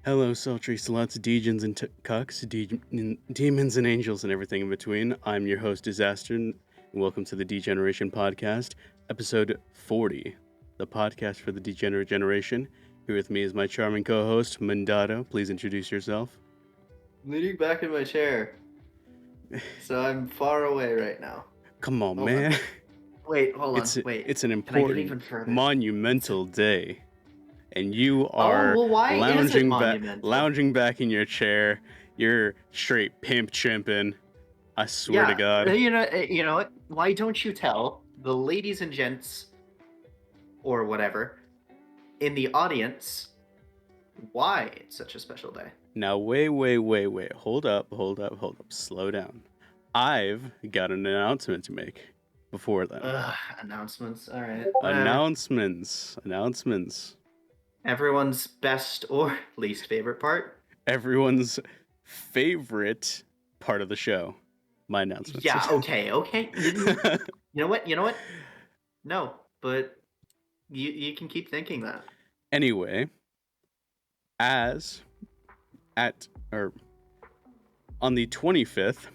Hello, sultry sluts, degens and cucks, demons and angels and everything in between. I'm your host, Dizaster, and welcome to the Degeneration Podcast, episode 40, the podcast for the degenerate generation. Here with me is my charming co-host, Mandato. Please introduce yourself. Leaning back in my chair. So I'm far away right now. Come on, Hold man. on. Wait, hold on. It's an Can I get important, even further? monumental day. And you Oh, are well, why is it lounging back in your chair. You're straight pimp chimping. I swear to God. You know what? Why don't you tell the ladies and gents, or whatever, in the audience, why it's such a special day? Now, wait. Hold up. Slow down. I've got an announcement to make before then. Announcements. All right. Announcements. Everyone's best or least favorite part? Everyone's favorite part of the show. My announcements. Yeah, okay. You know what? No, but you can keep thinking that. Anyway, on the 25th,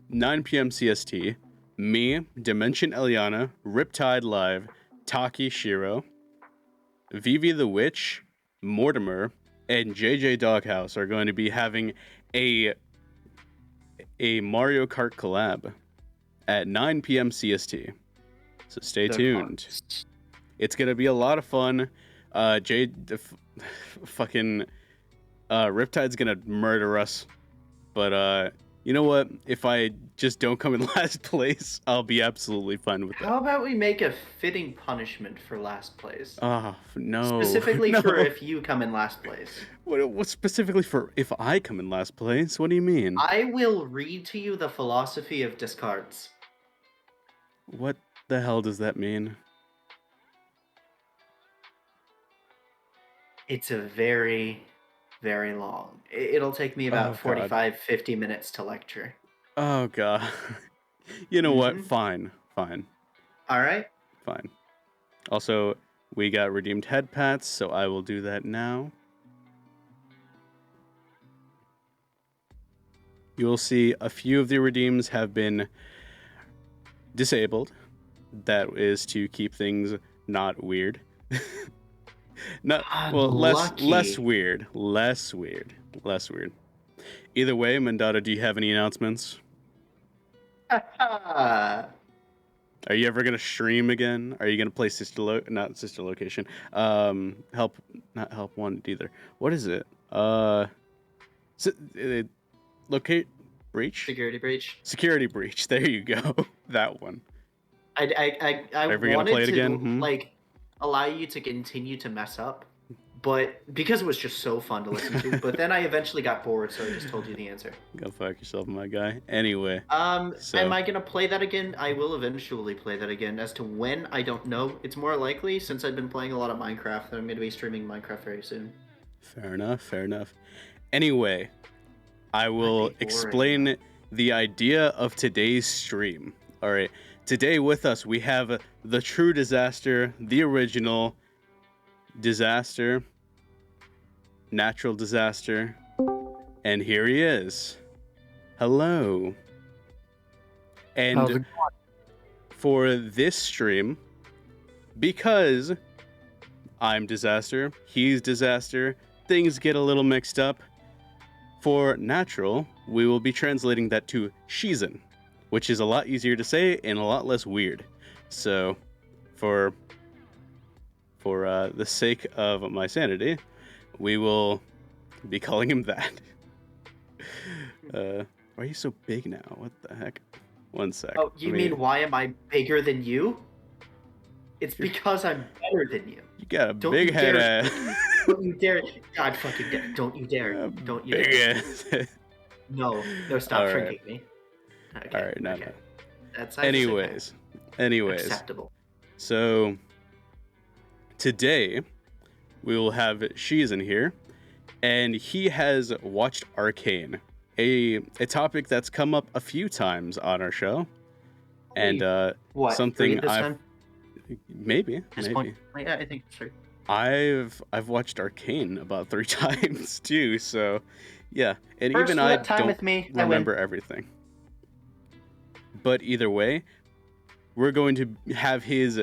9 p.m. CST, me, Dimension Eliana, Riptide Live, Taki Shiro, Vivi the Witch, Mortimer, and JJ Doghouse are going to be having a Mario Kart collab at 9 p.m. CST. So stay tuned. It's going to be a lot of fun. Fucking Riptide's going to murder us. But you know what? If I just don't come in last place, I'll be absolutely fine with that. How about we make a fitting punishment for last place? Oh, no. Specifically for if you come in last place. What specifically for if I come in last place? What do you mean? I will read to you the philosophy of discards. What the hell does that mean? It's a very, very long. It'll take me about 45, 50 minutes to lecture. Oh, God. You know what? Fine. All right. Fine. Also, we got redeemed head pats, so I will do that now. You will see a few of the redeems have been disabled. That is to keep things not weird. Less weird. Either way, Mandato, do you have any announcements? Are you ever gonna stream again? Are you gonna play not Sister Location? Not Help Wanted either. What is it? Locate Breach? Security Breach. There you go. That one. I wanted to allow you to continue to mess up, but because it was just so fun to listen to. But then I eventually got bored, so I just told you the answer. Go fuck yourself, my guy. Anyway. Am I gonna play that again? I will eventually play that again. As to when, I don't know. It's more likely, since I've been playing a lot of Minecraft, that I'm gonna be streaming Minecraft very soon. Fair enough. Anyway, I will explain the idea of today's stream. All right. Today with us, we have the true Dizaster, the original Dizaster, natural Dizaster, and here he is. Hello. And for this stream, because I'm Dizaster, he's Dizaster, things get a little mixed up. For natural, we will be translating that to Shizen, which is a lot easier to say and a lot less weird. So, for the sake of my sanity, we will be calling him that. Why are you so big now? What the heck? One sec. Oh, you mean why am I bigger than you? It's because I'm better than you. You got a big head ass. Don't you dare. God fucking dare. Don't you dare. Don't you dare. No, stop shrinking me. Okay, all right, no. That's anyways. Acceptable. So today we will have Shizen here, and he has watched Arcane, a topic that's come up a few times on our show, and something I've Maybe. Yeah, I think sure. I've watched Arcane about 3 times too, so yeah. And First even I time don't with me, remember everything. But either way, we're going to have his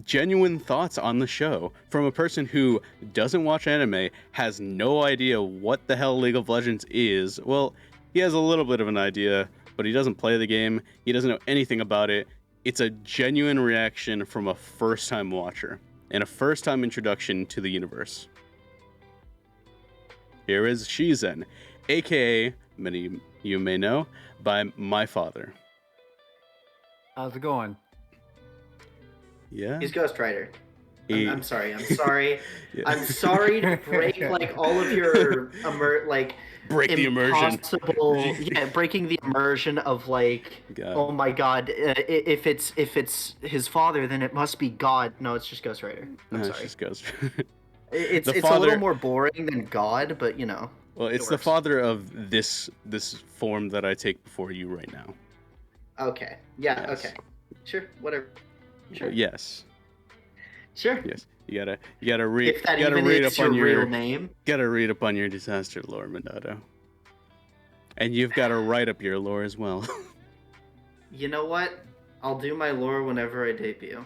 genuine thoughts on the show from a person who doesn't watch anime, has no idea what the hell League of Legends is. Well, he has a little bit of an idea, but he doesn't play the game. He doesn't know anything about it. It's a genuine reaction from a first-time watcher and a first-time introduction to the universe. Here is Shizen, aka, many of you may know, by my father. How's it going? Yeah. He's Ghost Rider. I'm sorry. Yeah. I'm sorry to break like all of your break the immersion. Yeah, breaking the immersion of like, God. Oh my God, if it's his father, then it must be God. No, it's just Ghost Rider. I'm sorry. It's just Ghost. It's a little more boring than God, but you know. Well, it's the father of this form that I take before you right now. Okay. Yeah. Yes. Okay. Sure. Whatever. Sure. Yes. Sure. Yes. You gotta read. If that even is your real name. Gotta read up on your Dizaster lore, Mandato. And you've got to write up your lore as well. You know what? I'll do my lore whenever I debut.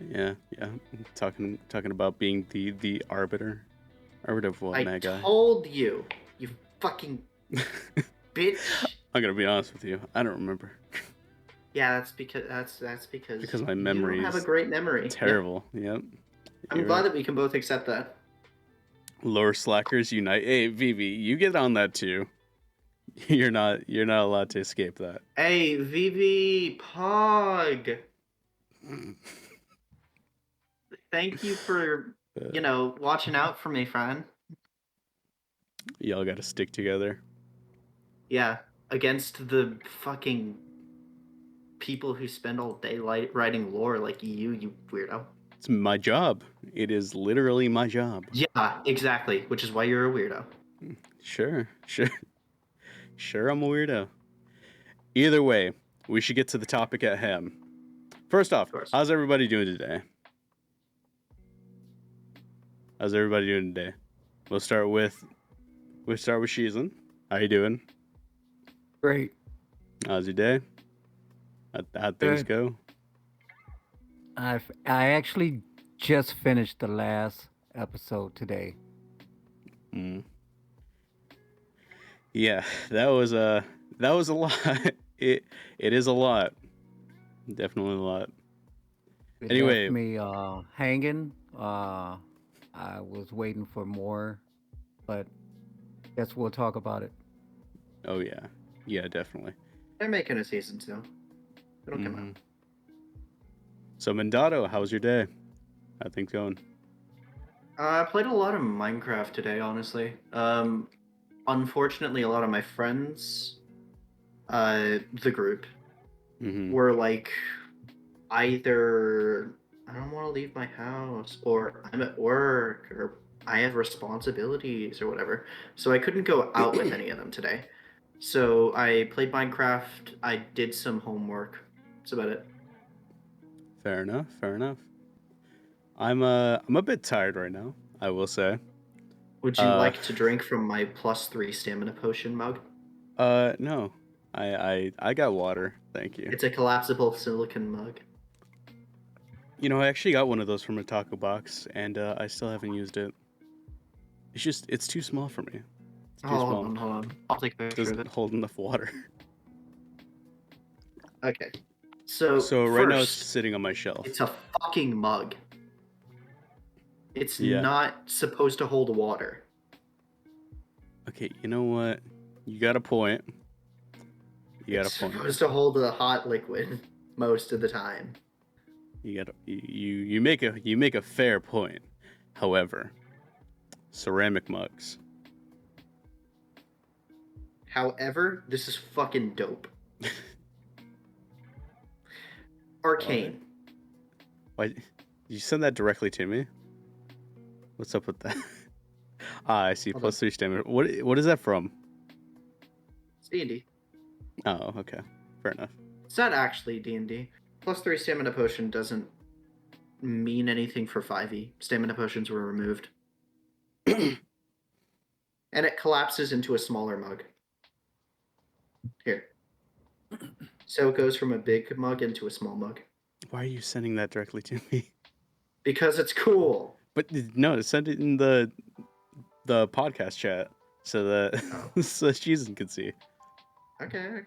Yeah. Talking about being the arbiter. Arbiter of what, Mega? I told you, you fucking bitch. I'm gonna be honest with you. I don't remember. Yeah, that's because my memory you don't have a great memory. Terrible. Yep. I'm glad that we can both accept that. Lore slackers unite. Hey, Vivi, you get on that too. You're not allowed to escape that. Hey, Vivi Pog. Thank you for watching out for me, friend. Y'all got to stick together. Yeah, against the fucking people who spend all day writing lore like you weirdo. It's my job. It is literally my job. Yeah, exactly. Which is why you're a weirdo. Sure, I'm a weirdo. Either way, we should get to the topic at hand. First off, how's everybody doing today? We'll start with Shizen. How you doing? Great. How's your day? How'd things go? I actually just finished the last episode today. Yeah, that was a lot. It is a lot. Definitely a lot. It anyway, left me hanging. I was waiting for more, but guess we'll talk about it. Oh yeah, definitely. They're making a season 2. It'll come out. So Mandato, how was your day? How things going? I played a lot of Minecraft today, honestly. Unfortunately, a lot of my friends, the group, were like, either I don't want to leave my house, or I'm at work, or I have responsibilities, or whatever. So I couldn't go out with any of them today. So I played Minecraft. I did some homework. That's about it. Fair enough. I'm a bit tired right now, I will say. Would you like to drink from my +3 stamina potion mug? No. I got water, thank you. It's a collapsible silicone mug. I actually got one of those from a taco box, and I still haven't used it. It's too small for me. It's too small. Hold on. I'll take a picture of it. Doesn't hold enough water. Okay. So right now it's sitting on my shelf. It's a fucking mug. It's not supposed to hold water. Okay, you know what? You got a point. It's supposed to hold a hot liquid most of the time. You make a fair point. However, ceramic mugs. However, this is fucking dope. Arcane. Why did you send that directly to me? What's up with that? I see. Hold +3 stamina. What is that from? It's D&D. Oh, okay. Fair enough. It's not actually D&D. +3 stamina potion doesn't mean anything for 5e. Stamina potions were removed. And it collapses into a smaller mug. Here. So it goes from a big mug into a small mug. Why are you sending that directly to me? Because it's cool. But no, send it in the podcast chat so that so Shizen can see. Okay.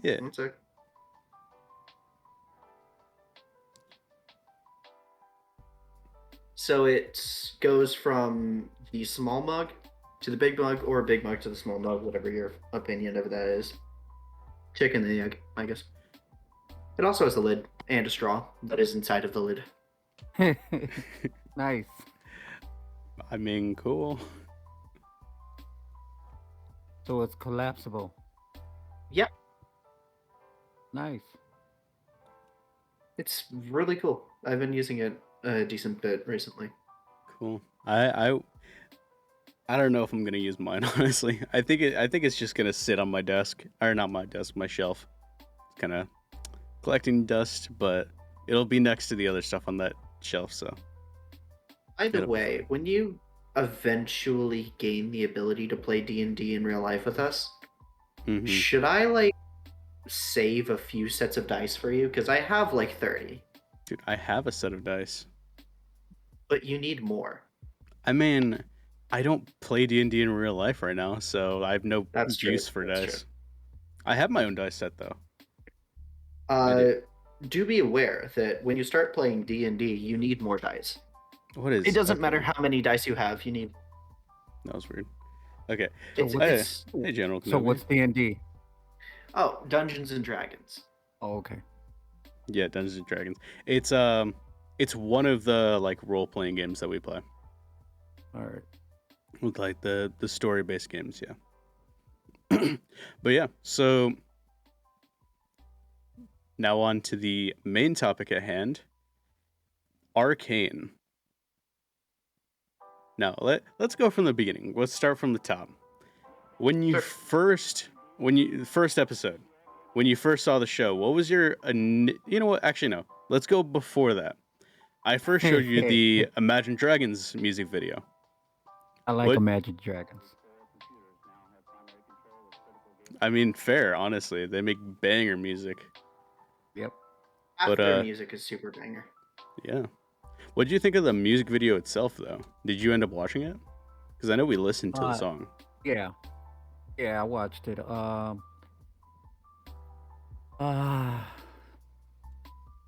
Yeah. One sec. So it goes from the small mug to the big mug, or a big mug to the small mug, whatever your opinion of that is. Chicken and the egg, I guess. It also has a lid and a straw that is inside of the lid. Nice. I mean, cool. So it's collapsible. Yep. Nice. It's really cool. I've been using it a decent bit recently. Cool. I don't know if I'm gonna use mine, honestly. I think it's just gonna sit on my desk, or not my desk, my shelf, kind of collecting dust. But it'll be next to the other stuff on that shelf. So. Either way, when you eventually gain the ability to play D&D in real life with us, should I save a few sets of dice for you? Because I have 30. Dude, I have a set of dice. But you need more. I mean, I don't play D&D in real life right now, so I have no use for dice. True. I have my own dice set, though. Do be aware that when you start playing D&D, you need more dice. What is? It doesn't matter how many dice you have. You need. That was weird. Okay. Hey, General. So what's D&D? Oh, Dungeons and Dragons. Oh, okay. Yeah, Dungeons and Dragons. It's one of the role playing games that we play. All right. With the story based games, yeah. But yeah, so now on to the main topic at hand, Arcane. Now let's go from the beginning. Let's start from the top. When you first episode, when you first saw the show, what was your you know what? Actually, no. Let's go before that. I first showed you the Imagine Dragons music video. I like Imagine Dragons. I mean, fair, honestly. They make banger music. Yep. Their music is super banger. Yeah. What did you think of the music video itself, though? Did you end up watching it? Because I know we listened to the song. Yeah. Yeah, I watched it. I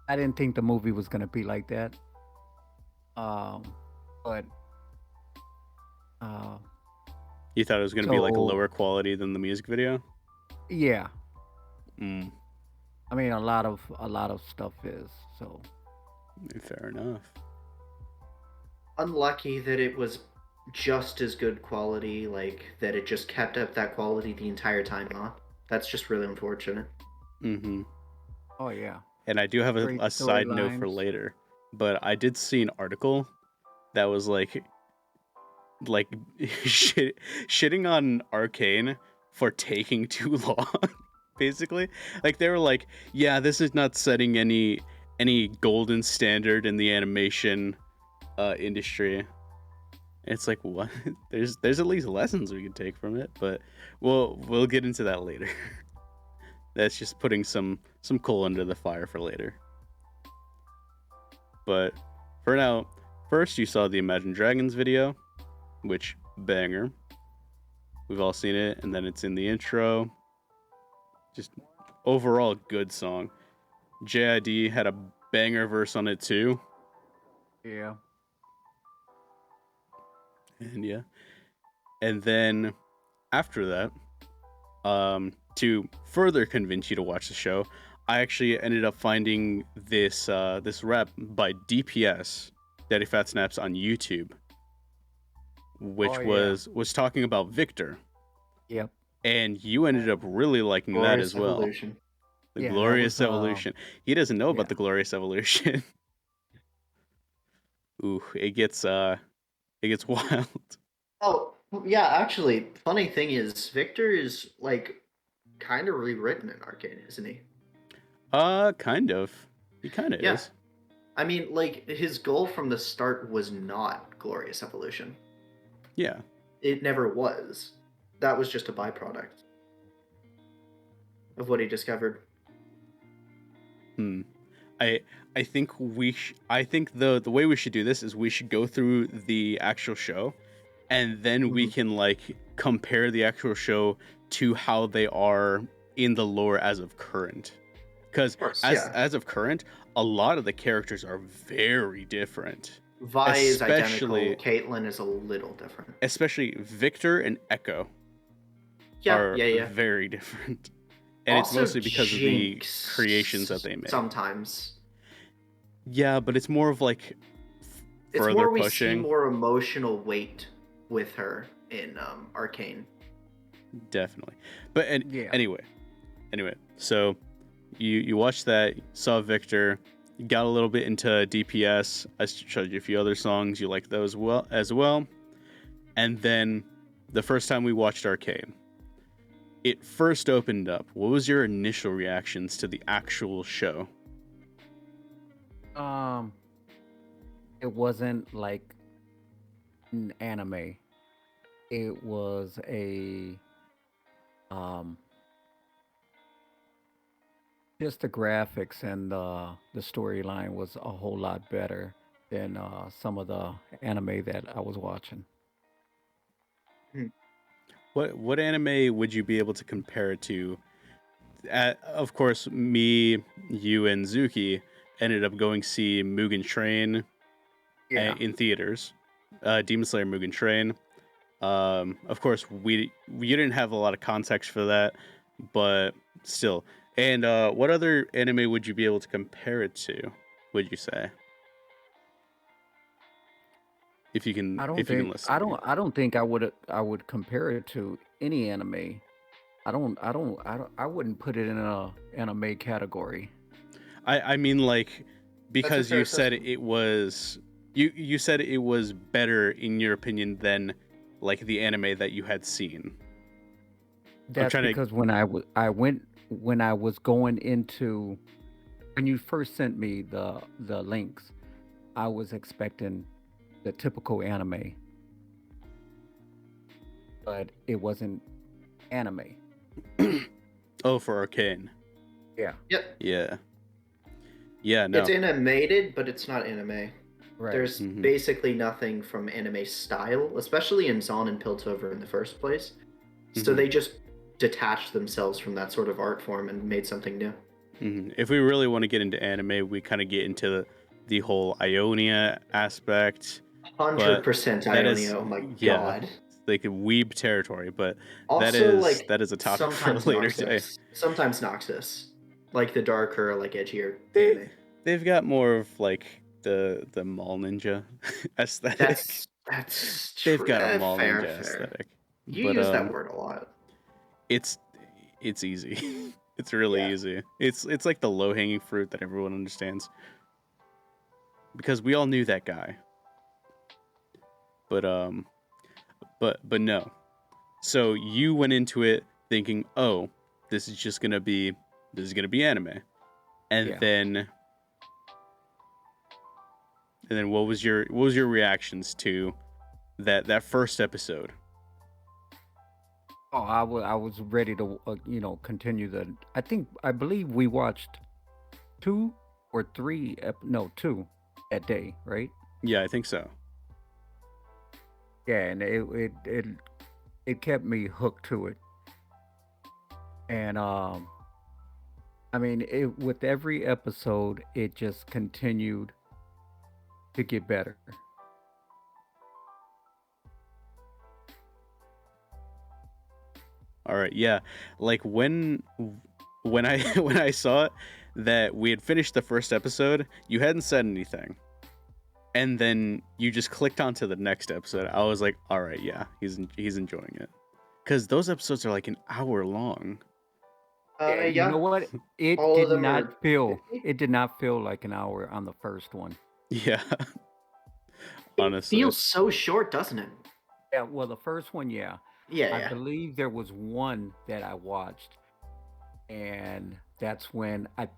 didn't think the movie was gonna be like that. But you thought it was gonna be lower quality than the music video? Yeah. Mm. I mean, a lot of stuff is so. Fair enough. Unlucky that it was just as good quality, that it just kept up that quality the entire time, huh? That's just really unfortunate. Mm-hmm. Oh, yeah. And I do have a side note for later, but I did see an article that was shitting on Arcane for taking too long, basically. They were yeah, this is not setting any golden standard in the animation industry. It's what? There's at least lessons we could take from it, but we'll get into that later. That's just putting some coal under the fire for later. But for now, first you saw the Imagine Dragons video, which banger. We've all seen it, and then it's in the intro. Just overall good song. JID had a banger verse on it too. Yeah. And yeah. And then after that, to further convince you to watch the show, I actually ended up finding this rap by DPS, Daddy Fat Snaps, on YouTube, which was talking about Victor. Yep. And you ended up really liking Glorious that as well. Evolution. The Glorious Evolution. He doesn't know about the Glorious Evolution. Ooh, it gets wild. Oh, yeah, actually, funny thing is, Victor is, kind of rewritten in Arcane, isn't he? Kind of. He kind of is. I mean, like, his goal from the start was not glorious evolution. Yeah. It never was. That was just a byproduct of what he discovered. I I think I think the way we should do this is we should go through the actual show, and then we can like compare the actual show to how they are in the lore as of current. Because as of current, a lot of the characters are very different. Vi is identical. Especially Caitlyn is a little different. especially Victor and Echo are very different. And Also, it's mostly because of the Jinx creations that they made. sometimes. Yeah, but it's more of like It's further more we pushing. see more emotional weight with her in Arcane. Definitely. But anyway, so you watched that, saw Victor, you got a little bit into DPS. I showed you a few other songs, you liked those as well. And then the first time we watched Arcane, it first opened up. What was your initial reactions to the actual show? It wasn't like an anime. It was a just the graphics and the storyline was a whole lot better than some of the anime that I was watching. What anime would you be able to compare it to? Of course, me, you, and Zuki ended up going see Mugen Train in theaters. Demon Slayer Mugen Train. Of course, you didn't have a lot of context for that, but still. And what other anime would you be able to compare it to? Would you say? If you can, you can listen. I don't think I would compare it to any anime. I wouldn't put it in a anime category. I mean, like, because you said it was you said it was better in your opinion than like the anime that you had seen. That's because when I was going into, when you first sent me the links, I was expecting the typical anime, but it wasn't anime. Oh, for Arcane. Yeah. Yep. Yeah. Yeah, no. It's animated, but it's not anime. Right. There's basically nothing from anime style, especially in Zon and Piltover in the first place. So they just detached themselves from that sort of art form and made something new. If we really want to get into anime, we kind of get into the whole Ionia aspect. 100% Ionia. Oh my god. Like a weeb territory, but also, that is a topic for a later day. Sometimes Noxus, like the darker, like edgier anime. They've got more of like the mall ninja aesthetic. That's They've true. got a mall ninja aesthetic. You use that word a lot. It's easy. It's really easy. It's like the low hanging fruit that everyone understands. Because we all knew that guy. But no. So you went into it thinking, oh, this is gonna be anime. And then what was your reactions to that first episode? Oh, I was ready to continue I believe we watched 2 or 3 2 that day, right? Yeah, I think so. Yeah, and it kept me hooked to it. And I mean, with every episode it just continued to get better. All right, yeah. Like when I saw it that we had finished the first episode, you hadn't said anything. And then you just clicked onto the next episode. I was like, all right, yeah, he's enjoying it. Cuz those episodes are like an hour long. You know what? It did not feel like an hour on the first one. Yeah. Honestly. It feels so short, doesn't it? Yeah, well, the first one, yeah. I believe there was one that I watched, and that's when I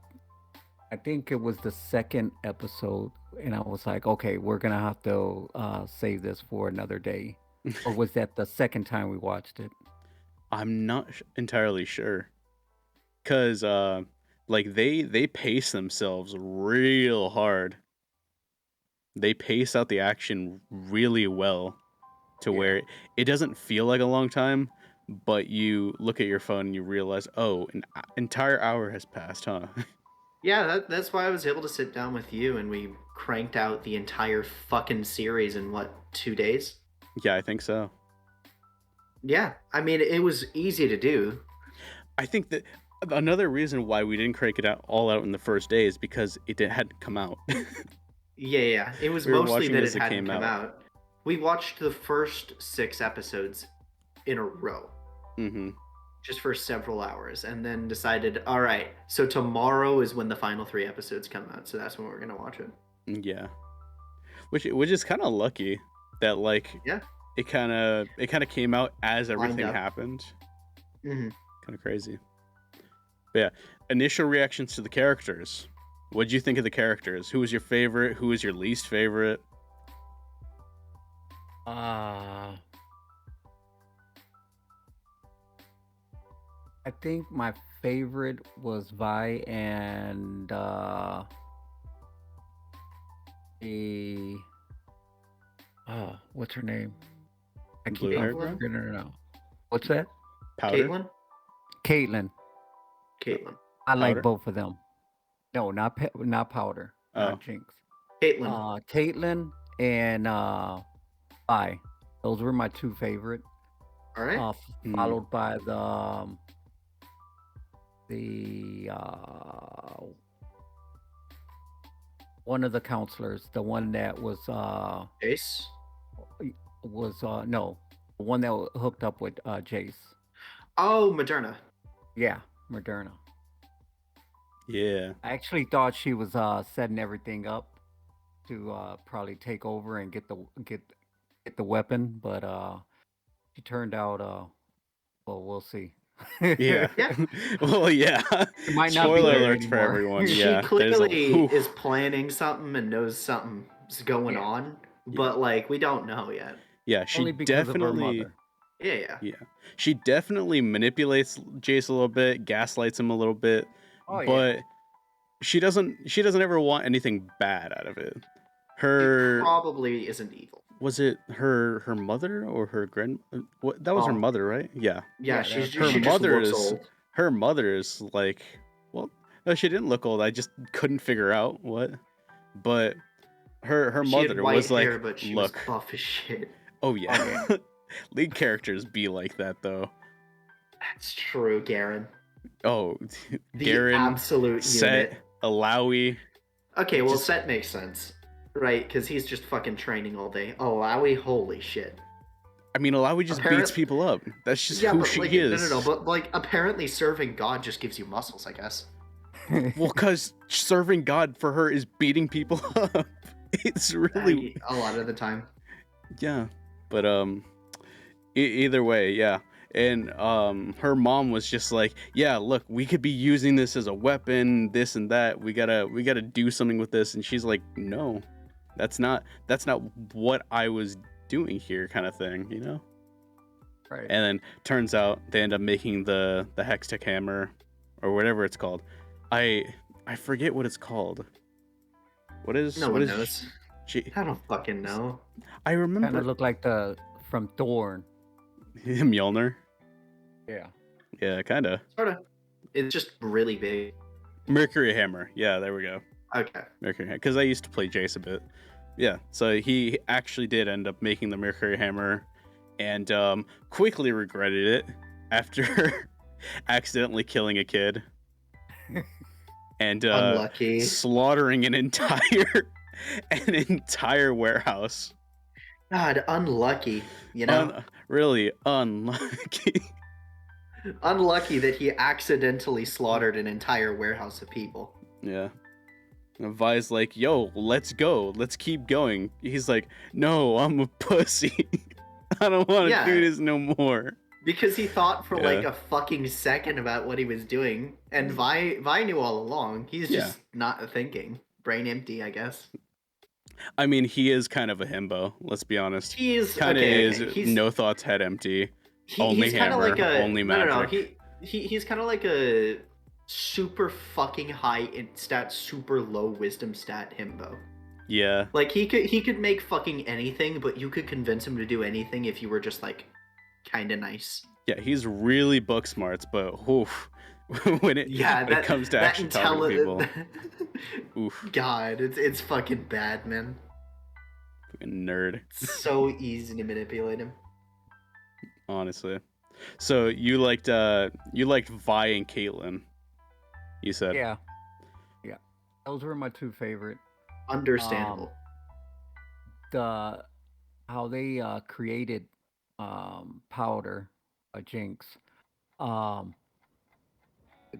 I think it was the second episode, and I was like, okay, we're gonna have to save this for another day. Or was that the second time we watched it? I'm not entirely sure, cause like they pace themselves real hard. They pace out the action really well to Yeah. where it doesn't feel like a long time, but you look at your phone and you realize, oh, an entire hour has passed, huh? Yeah, that's why I was able to sit down with you and we cranked out the entire fucking series in what, 2 days? Yeah, I think so. Yeah, I mean, it was easy to do. I think that another reason why we didn't crank it out all out in the first day is because hadn't come out. Yeah. It was We were mostly watching that as it it hadn't came come out. out. We watched the first 6 episodes in a row, Mm-hmm. just for several hours, and then decided, all right, so tomorrow is when the final 3 episodes come out, so that's when we're gonna watch it. Yeah, which is kind of lucky that like Yeah. it kind of came out as everything up. happened. Mm-hmm. Kind of crazy. But yeah, initial reactions to the characters. What did you think of the characters? Who was your favorite? Who was your least favorite? I think my favorite was Vi and the what's her name? I keep Blue on haired girl? figuring her out. What's that? Powder? Caitlin? Caitlin. I like Powder? both of them. No, not Powder. Oh. Not Jinx. Caitlin. Caitlin and Vi. Those were my two favorite. All right. Followed by the one of the counselors, the one that was Jace? no, the one that hooked up with Jace. Oh, Moderna. Yeah, Moderna. Yeah. I actually thought she was setting everything up to probably take over and get the weapon, but she turned out well, we'll see. Yeah. Yeah. Well, yeah. It might not be Spoiler there alerts for anymore. everyone. She Yeah. clearly is planning something and knows something's going Yeah. on, but like we don't know yet. Yeah, she Only because of her definitely. mother. Yeah. Yeah, she definitely manipulates Jace a little bit, gaslights him a little bit, Oh, but she doesn't ever want anything bad out of it. It Her probably isn't evil. was it her mother or her grand? What that was her Oh. mother, right? Yeah. Yeah, Yeah, she Her just mother looks is old. her mother is like, well, no, she didn't look old. I just couldn't figure out what. But her She had mother white was like, hair, but she look. was buff as shit. Oh yeah. Lead characters be like that though. That's true, Garen. Oh, The Garen, absolute Set, unit. Alawi. Okay, well, just- Set makes sense, right? Because he's just fucking training all day. Oh, Aoi, holy shit. I mean, Alawi just beats people up. That's just who but she like, is. No, but like, apparently serving God just gives you muscles, I guess. Well, because serving God for her is beating people up. It's really A lot of the time. yeah. But either way, yeah. And her mom was just like, yeah, look, we could be using this as a weapon, this and that. We gotta do something with this. And she's like, no, that's not what I was doing here, kind of thing, you know. Right. And then turns out they end up making the Hextech hammer or whatever it's called. I forget what it's called. What is No one knows. G- I don't fucking know. I Kind remember of look like the from Thorn. Mjolnir. Yeah. Yeah, kind of. Sorta. It's just really big. Mercury hammer. Yeah, there we go. Okay. Mercury hammer. Because I used to play Jace a bit. Yeah, so he actually did end up making the Mercury hammer, and quickly regretted it after accidentally killing a kid and Unlucky. slaughtering an entire warehouse. God, unlucky. You know? Really unlucky. Unlucky that he accidentally slaughtered an entire warehouse of people. Yeah. And Vi's like, yo, let's go. Let's keep going. He's like, no, I'm a pussy. I don't want to Yeah. do this no more. Because he thought for like Yeah. a fucking second about what he was doing, and Vi knew all along. He's Yeah. just not thinking, brain empty, I guess. I mean, he is kind of a himbo. Let's be honest. He's Kind of okay. is. Okay. No thoughts, head empty. Only He's kind of hammer. like a Only no. magic. He's kind of like a super fucking high int stat, super low wisdom stat himbo. Yeah. Like he could make fucking anything, but you could convince him to do anything if you were just like kind of nice. Yeah, he's really book smarts, but oof, when it comes to actually talking to people, oof, God, it's fucking bad, man. fucking nerd. It's so easy to manipulate him. Honestly, so you liked Vi and Caitlyn. You said, Yeah, those were my two favorite. Understandable. How they created Powder, Jinx.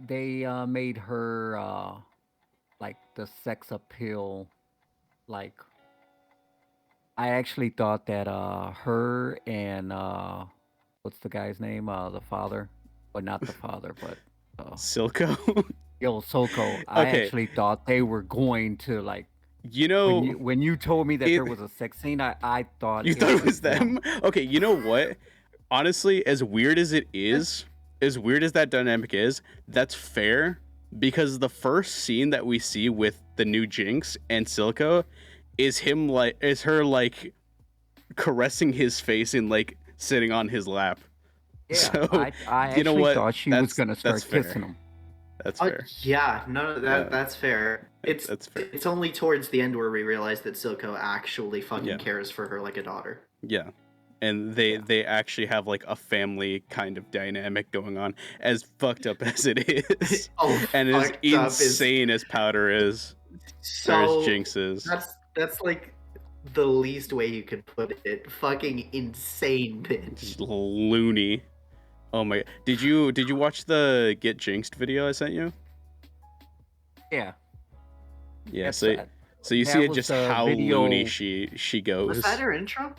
They made her like the sex appeal. Like I actually thought that her and what's the guy's name? The father, well, not the father, but Silco. Silco. I Okay. actually thought they were going to like. You know, when you told me that there was a sex scene, I thought you thought it was them. Okay, you know what? Honestly, as weird as it is, as weird as that dynamic is, that's fair because the first scene that we see with the new Jinx and Silco is her like caressing his face and like sitting on his lap. Yeah, so, I actually thought she was gonna start kissing him. That's fair. Yeah, no, that's fair. That's fair. It's only towards the end where we realize that Silco actually fucking cares for her like a daughter. Yeah. And they actually have like a family kind of dynamic going on, as fucked up as it is. And as insane as Powder is. So as Jinx is. That's like the least way you could put it. Fucking insane, bitch. Just loony. Oh my! Did you watch the Get Jinxed video I sent you? Yeah. Yeah. So you see just how loony she goes. Was that her intro?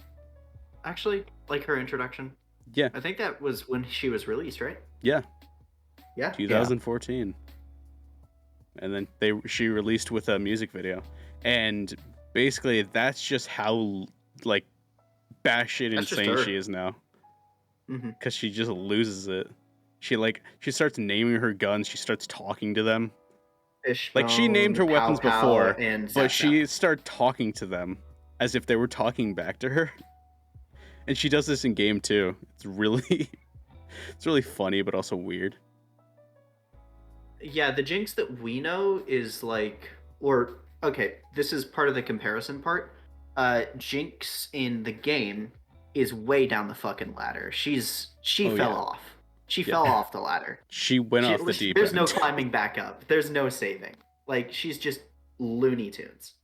Actually, like her introduction. Yeah. I think that was when she was released, right? Yeah. Yeah. 2014. And then she released with a music video, and basically that's just how like batshit insane she is now. Because she just loses it. She starts naming her guns. She starts talking to them. Fishbone, like she named her weapons before, but she started talking to them as if they were talking back to her. And she does this in game too. It's really funny, but also weird. Yeah, the Jinx that we know is like, or okay, this is part of the comparison part. Jinx in the game is way down the fucking ladder. She fell off. She fell off the ladder. She went off the deep There's end. no climbing back up. There's no saving. Like she's just Looney Tunes.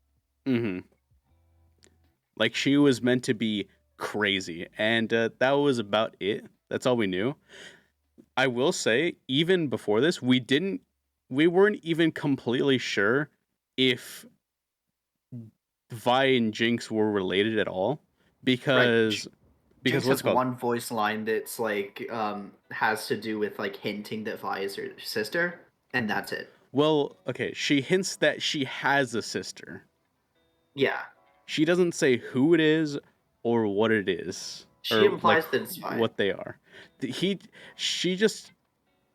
Like she was meant to be crazy, and that was about it. That's all we knew. I will say, even before this, we weren't even completely sure if Vi and Jinx were related at all, because Jinx what's has called one voice line that's like has to do with like hinting that Vi is her sister, and that's it. Well, okay, she hints that she has a sister. Yeah. She doesn't say who it is or what it is. She implies that it's Vi. What they are. She just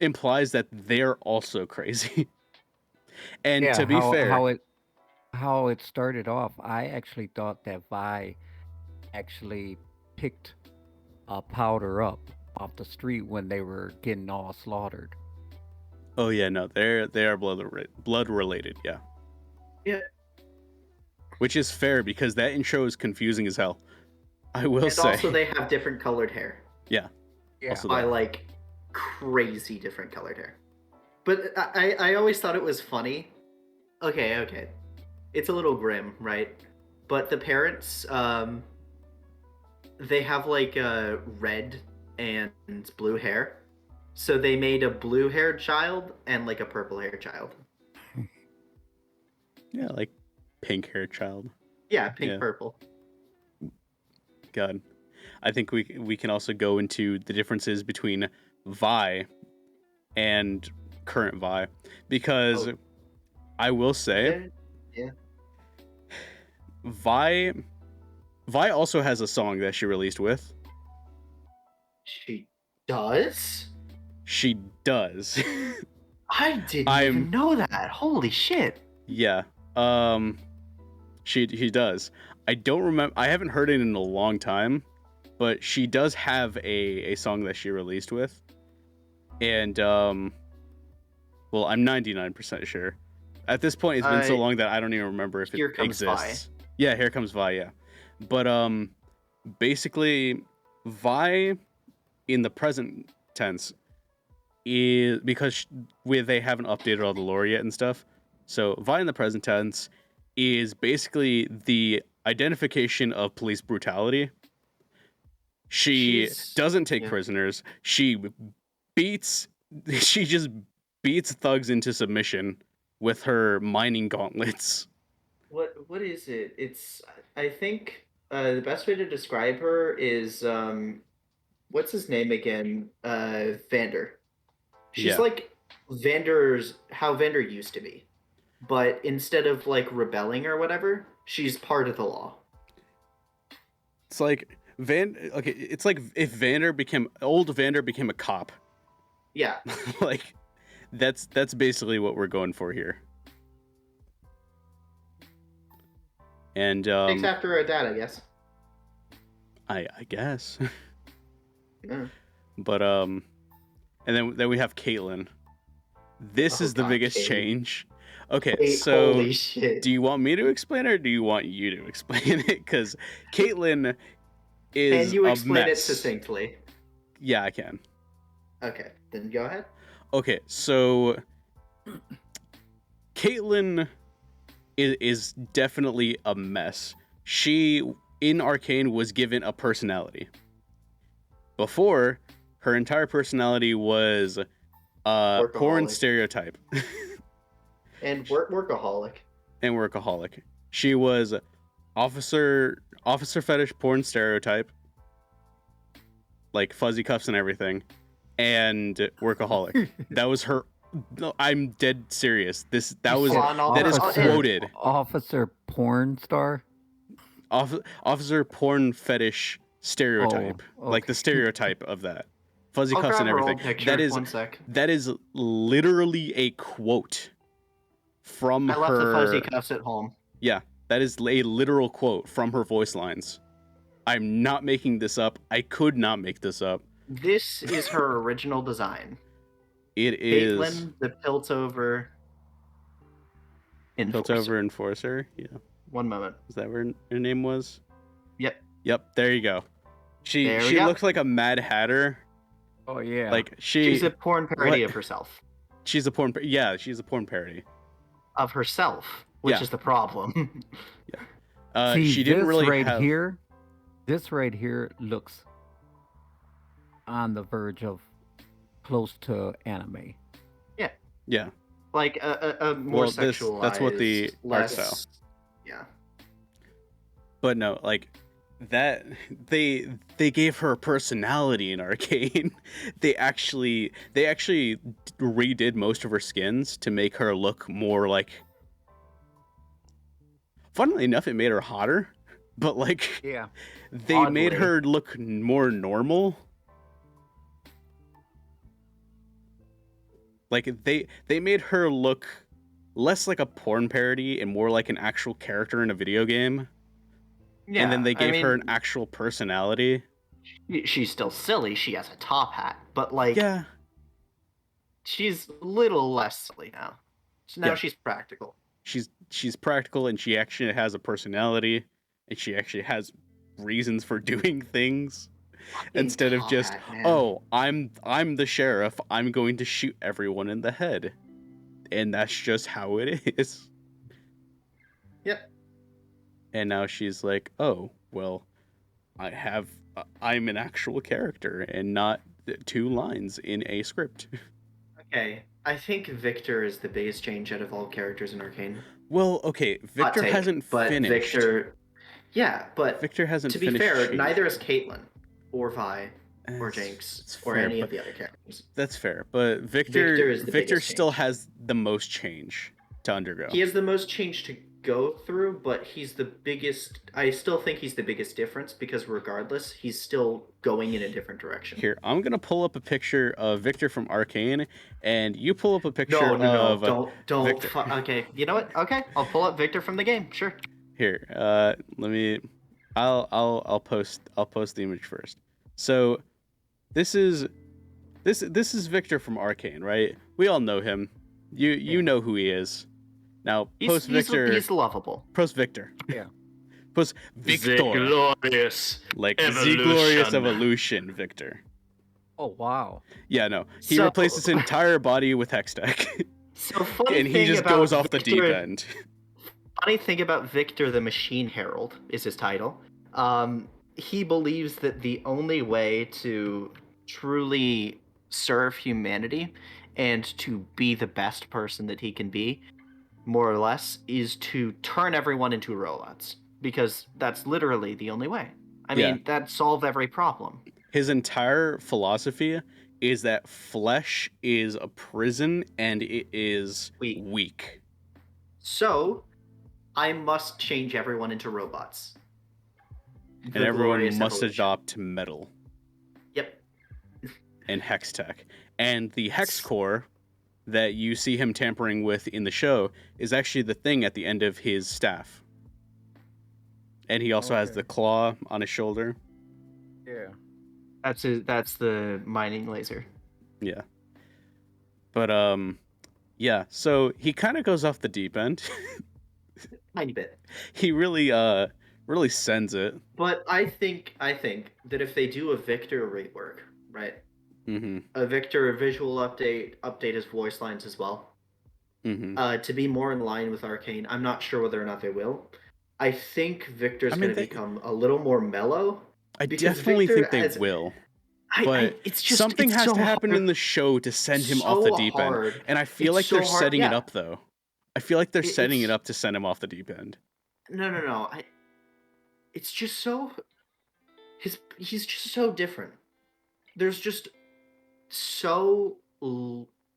implies that they're also crazy. And to be fair, how it started off, I actually thought that Vi actually picked Powder up off the street when they were getting all slaughtered. Oh yeah, no, they are blood related, yeah. Yeah. Which is fair because that intro is confusing as hell. I will say. Also, they have different colored hair. Yeah. Also by like crazy different colored hair. But I always thought it was funny. Okay. It's a little grim, right? But the parents, they have like red and blue hair. So they made a blue-haired child and like a purple-haired child. Yeah, like pink-haired child. Yeah, pink-purple. God. I think we can also go into the differences between Vi and current Vi, because I will say, yeah, Vi also has a song that she released with. she does. She does. I didn't even know that. Holy shit. Yeah. She does. I don't remember. I haven't heard it in a long time, but she does have a song that she released with, and well, I'm 99% sure. At this point, it's been so long that I don't even remember if it exists. Vi. Yeah, Here Comes Vi. Yeah, but basically, Vi in the present tense is because they haven't updated all the lore yet and stuff. So Vi in the present tense is basically the identification of police brutality. She doesn't take prisoners. She just beats thugs into submission with her mining gauntlets. What is it? It's, I think the best way to describe her is what's his name again? Vander. She's like how Vander used to be. But instead of like rebelling or whatever, she's part of the law. It's like it's like if old Vander became a cop. Yeah. Like that's basically what we're going for here. And takes after her dad, I guess. I guess. Yeah. But and then we have Caitlyn. This is the biggest change. Okay, so holy shit. Do you want me to explain it or do you want you to explain it? Because Caitlyn is Can you a explain mess. it succinctly? Yeah, I can. Okay, then go ahead. Okay, so Caitlyn is definitely a mess. She, in Arcane, was given a personality. Before, her entire personality was porn stereotype. And workaholic. She was officer fetish porn stereotype, like fuzzy cuffs and everything, and workaholic. That was her. No, I'm dead serious. That is quoted. Officer porn star. Officer porn fetish stereotype, like the stereotype of that. Fuzzy cuffs and everything. That is literally a quote from her. I left the fuzzy cuffs at home. Yeah, that is a literal quote from her voice lines. I'm not making this up. I could not make this up. This is her original design. It is Caitlyn, the Piltover Enforcer. Yeah. One moment. Is that where her name was? Yep. There you go. She looks like a Mad Hatter. Oh yeah. Like she's a porn parody of herself. She's a porn parody of herself, which is the problem. Yeah. See, she didn't really here. This right here looks on the verge of close to anime. Yeah. Yeah. Like a more sexualized. That's what the art style. Yeah. But no, like that they gave her a personality in Arcane. They actually redid most of her skins to make her look more like. Funnily enough, it made her hotter, but like they made her look more normal. Like they made her look less like a porn parody and more like an actual character in a video game. Yeah, and then they gave her an actual personality. She's still silly. She has a top hat, but like, she's a little less silly now. So now she's practical. She's practical, and she actually has a personality, and she actually has reasons for doing things. Instead of just, I'm the sheriff. I'm going to shoot everyone in the head, and that's just how it is. Yep. And now she's like, oh, well, I'm an actual character and not 2 lines in a script. Okay, I think Victor is the biggest change out of all characters in Arcane. Well, okay, Victor hasn't finished. Victor hasn't to be fair, neither is Caitlyn. or Vi or It's, Jinx it's or fair, any but of the other characters. that's fair. But Victor is the Victor biggest still change. has the most change to undergo. He has the most change to go through, but he's the biggest. I still think he's the biggest difference because regardless, he's still going in a different direction. Here, I'm gonna pull up a picture of Victor from Arcane, and you pull up a picture No, of don't. Victor. Okay, you know what? Okay, I'll pull up Victor from the game. Sure. Here, let me. I'll post the image first. So, this is Victor from Arcane, right? We all know him. You know who he is. Now, post Victor. He's lovable. Post Victor. Yeah. Post Victor. Glorious Like the glorious evolution, Victor. Oh wow. Yeah, no. He So- replaced his entire body with Hextech. So funny And he thing just about goes off the deep Victor- end. Funny thing about Victor the Machine Herald is his title. He believes that the only way to truly serve humanity and to be the best person that he can be, more or less, is to turn everyone into robots. Because that's literally the only way. I mean, that'd solve every problem. His entire philosophy is that flesh is a prison and it is weak. So, I must change everyone into robots. And everyone must adopt metal. Yep. And Hextech. And the Hex Core that you see him tampering with in the show is actually the thing at the end of his staff. And he also has the claw on his shoulder. Yeah. That's the mining laser. Yeah. But yeah, so he kind of goes off the deep end. Tiny bit. He really sends it. But I think that if they do a Victor rework, right? Mm-hmm. A Victor visual update his voice lines as well. Mm-hmm. To be more in line with Arcane. I'm not sure whether or not they will. I think Victor's going to become a little more mellow. I definitely think they will. But it's just, something has to happen in the show to send him off the deep end. And I feel like they're setting it up, though. I feel like they're setting it up to send him off the deep end. No. It's just so... He's just so different. There's just so...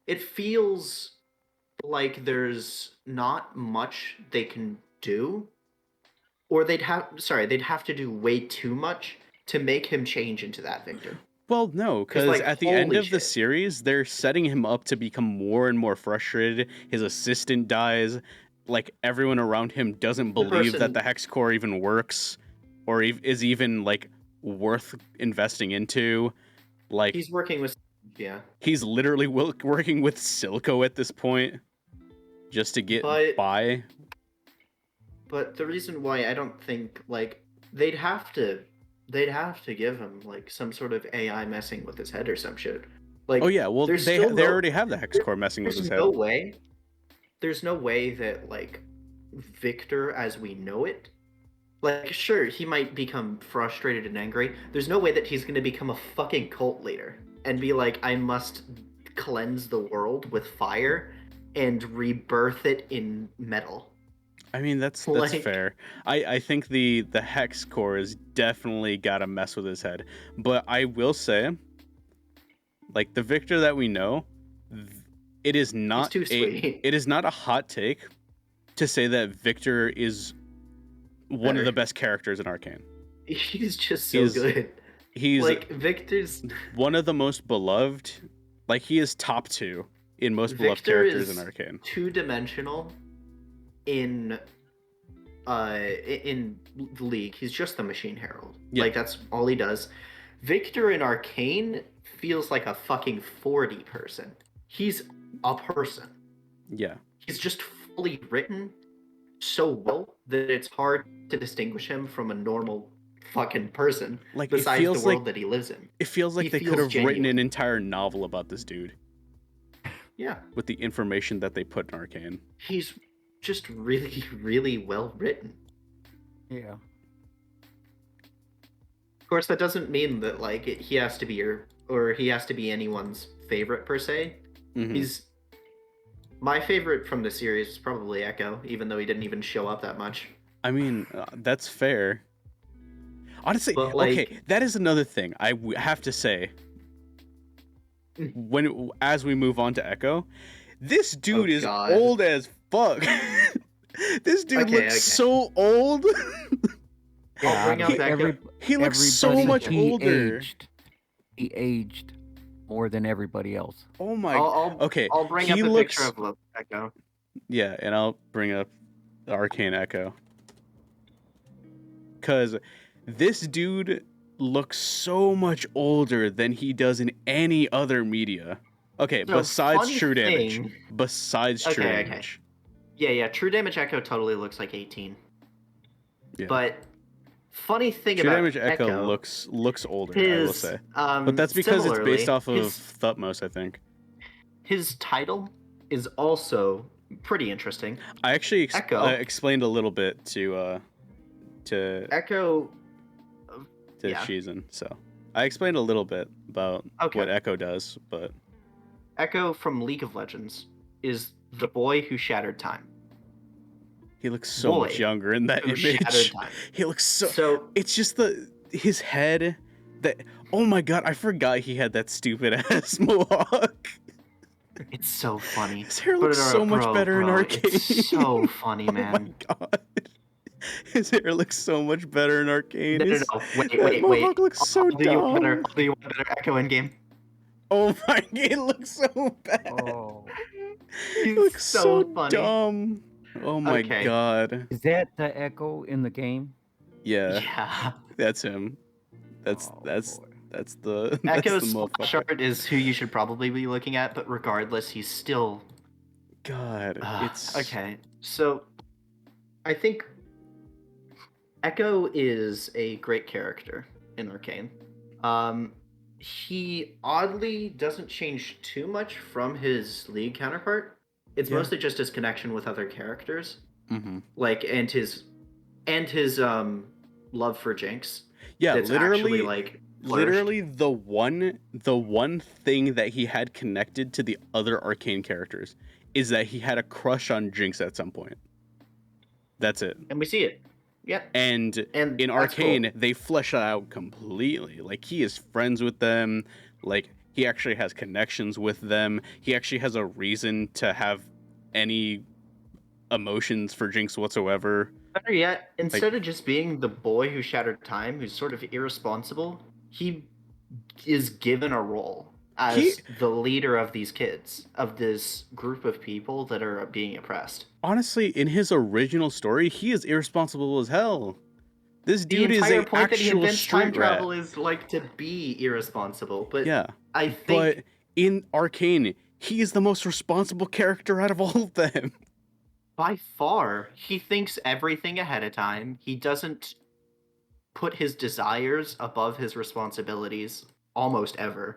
It feels like there's not much they can do. Or they'd have to do way too much to make him change into that Victor. Well, no, because at the end of the series, they're setting him up to become more and more frustrated. His assistant dies. Like, everyone around him doesn't believe that the Hex Core even works or is even, like, worth investing into. Like, he's working with... Yeah. He's literally working with Silco at this point just to get by. But the reason why I don't think, like, they'd have to give him, like, some sort of AI messing with his head or some shit. Like, oh yeah, well they already have the Hex Core messing with his head. There's no way that, like, Victor as we know it, like, sure, he might become frustrated and angry. There's no way that he's gonna become a fucking cult leader and be like, I must cleanse the world with fire and rebirth it in metal. I mean, that's fair. I think the Hex Core has definitely got to mess with his head. But I will say, like, the Victor that we know, it is not a hot take to say that Victor is one of the best characters in Arcane. He's just so good. He's like, Victor's one of the most beloved. Like, he is top 2 in most beloved characters in Arcane. Two-dimensional. In the League, he's just the Machine Herald. Yeah. Like, that's all he does. Victor in Arcane feels like a fucking 40 person. He's a person. Yeah. He's just fully written so well that it's hard to distinguish him from a normal fucking person. Like, besides the world that he lives in. It feels like they could have written an entire novel about this dude. Yeah. With the information that they put in Arcane. He's just really, really well written. Yeah. Of course, that doesn't mean that, like, he has to be anyone's favorite per se. Mm-hmm. My favorite from the series is probably Echo, even though he didn't even show up that much. I mean, that's fair. Honestly, But, okay, like- that is another thing I have to say. As we move on to Echo, this dude is God. old as fuck. This dude looks so old. I'll bring up Echo. He looks so everybody, much he older. He aged more than everybody else. Oh my. Okay, I'll bring up a picture of Echo. Yeah, and I'll bring up the Arcane Echo. Because this dude looks so much older than he does in any other media. Okay, So, besides funny True Damage. thing- Besides True Okay. Damage. Yeah, True Damage Echo totally looks like 18. Yeah. But funny thing True about Damage Echo looks older, I will say. But that's because it's based off of Thutmose, I think. His title is also pretty interesting. I actually Echo. explained a little bit to Echo. Shizen, so I explained a little bit about what Echo does, but Echo from League of Legends is the boy who shattered time. He looks so much younger in that image. He looks so. It's just his head. That oh my god, I forgot he had that stupid ass mohawk. It's so funny. His hair looks so much better in Arcane. It's so funny, man. Oh my god. His hair looks so much better in Arcane. No. Wait. Mohawk looks so dumb. Do you want better Echo in game? Oh my god, it looks so bad. Oh. He looks so funny. dumb. Oh my god. Is that the Echo in the game? Yeah. That's him. That's the Echo's motherfucker. chart is who you should probably be looking at, but regardless, he's still. God, it's okay. So, I think Echo is a great character in Arcane. He oddly doesn't change too much from his League counterpart. It's mostly just his connection with other characters, like and his love for Jinx. Yeah, that's literally, actually, literally the one thing that he had connected to the other Arcane characters is that he had a crush on Jinx at some point. That's it. And we see it. Yeah. And in Arcane, they flesh it out completely. Like, he is friends with them. Like, he actually has connections with them. He actually has a reason to have any emotions for Jinx whatsoever. Better yet, instead of just being the boy who shattered time, who's sort of irresponsible, he is given a role as the leader of these kids, of this group of people that are being oppressed. Honestly, in his original story, he is irresponsible as hell. This dude is an point that he actual invents street time travel rat. is like to be irresponsible, but Yeah, I think. But in Arcane, he is the most responsible character out of all of them. By far, he thinks everything ahead of time. He doesn't put his desires above his responsibilities almost ever.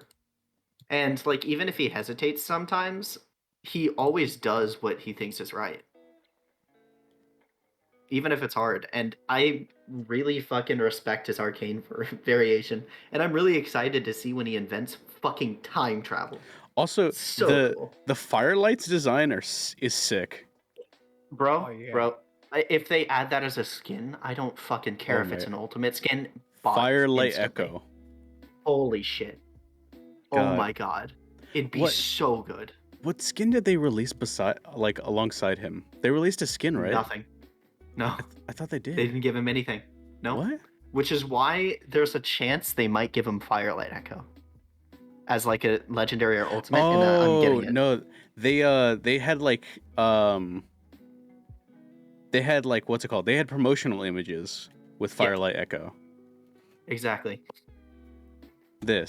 And, like, even if he hesitates sometimes, he always does what he thinks is right. Even if it's hard. And I really fucking respect his Arcane variation. And I'm really excited to see when he invents fucking time travel. Also, cool. the Firelight's design is sick. Bro, if they add that as a skin, I don't fucking care if it's an ultimate skin. Firelight Echo. Holy shit. God. Oh my god. It'd be so good. What skin did they release alongside him? They released a skin, right? Nothing. No. I thought they did. They didn't give him anything. No. What? Which is why there's a chance they might give him Firelight Echo as like a legendary or ultimate. Oh, I'm getting it. No, they had what's it called? They had promotional images with Firelight Echo. Exactly.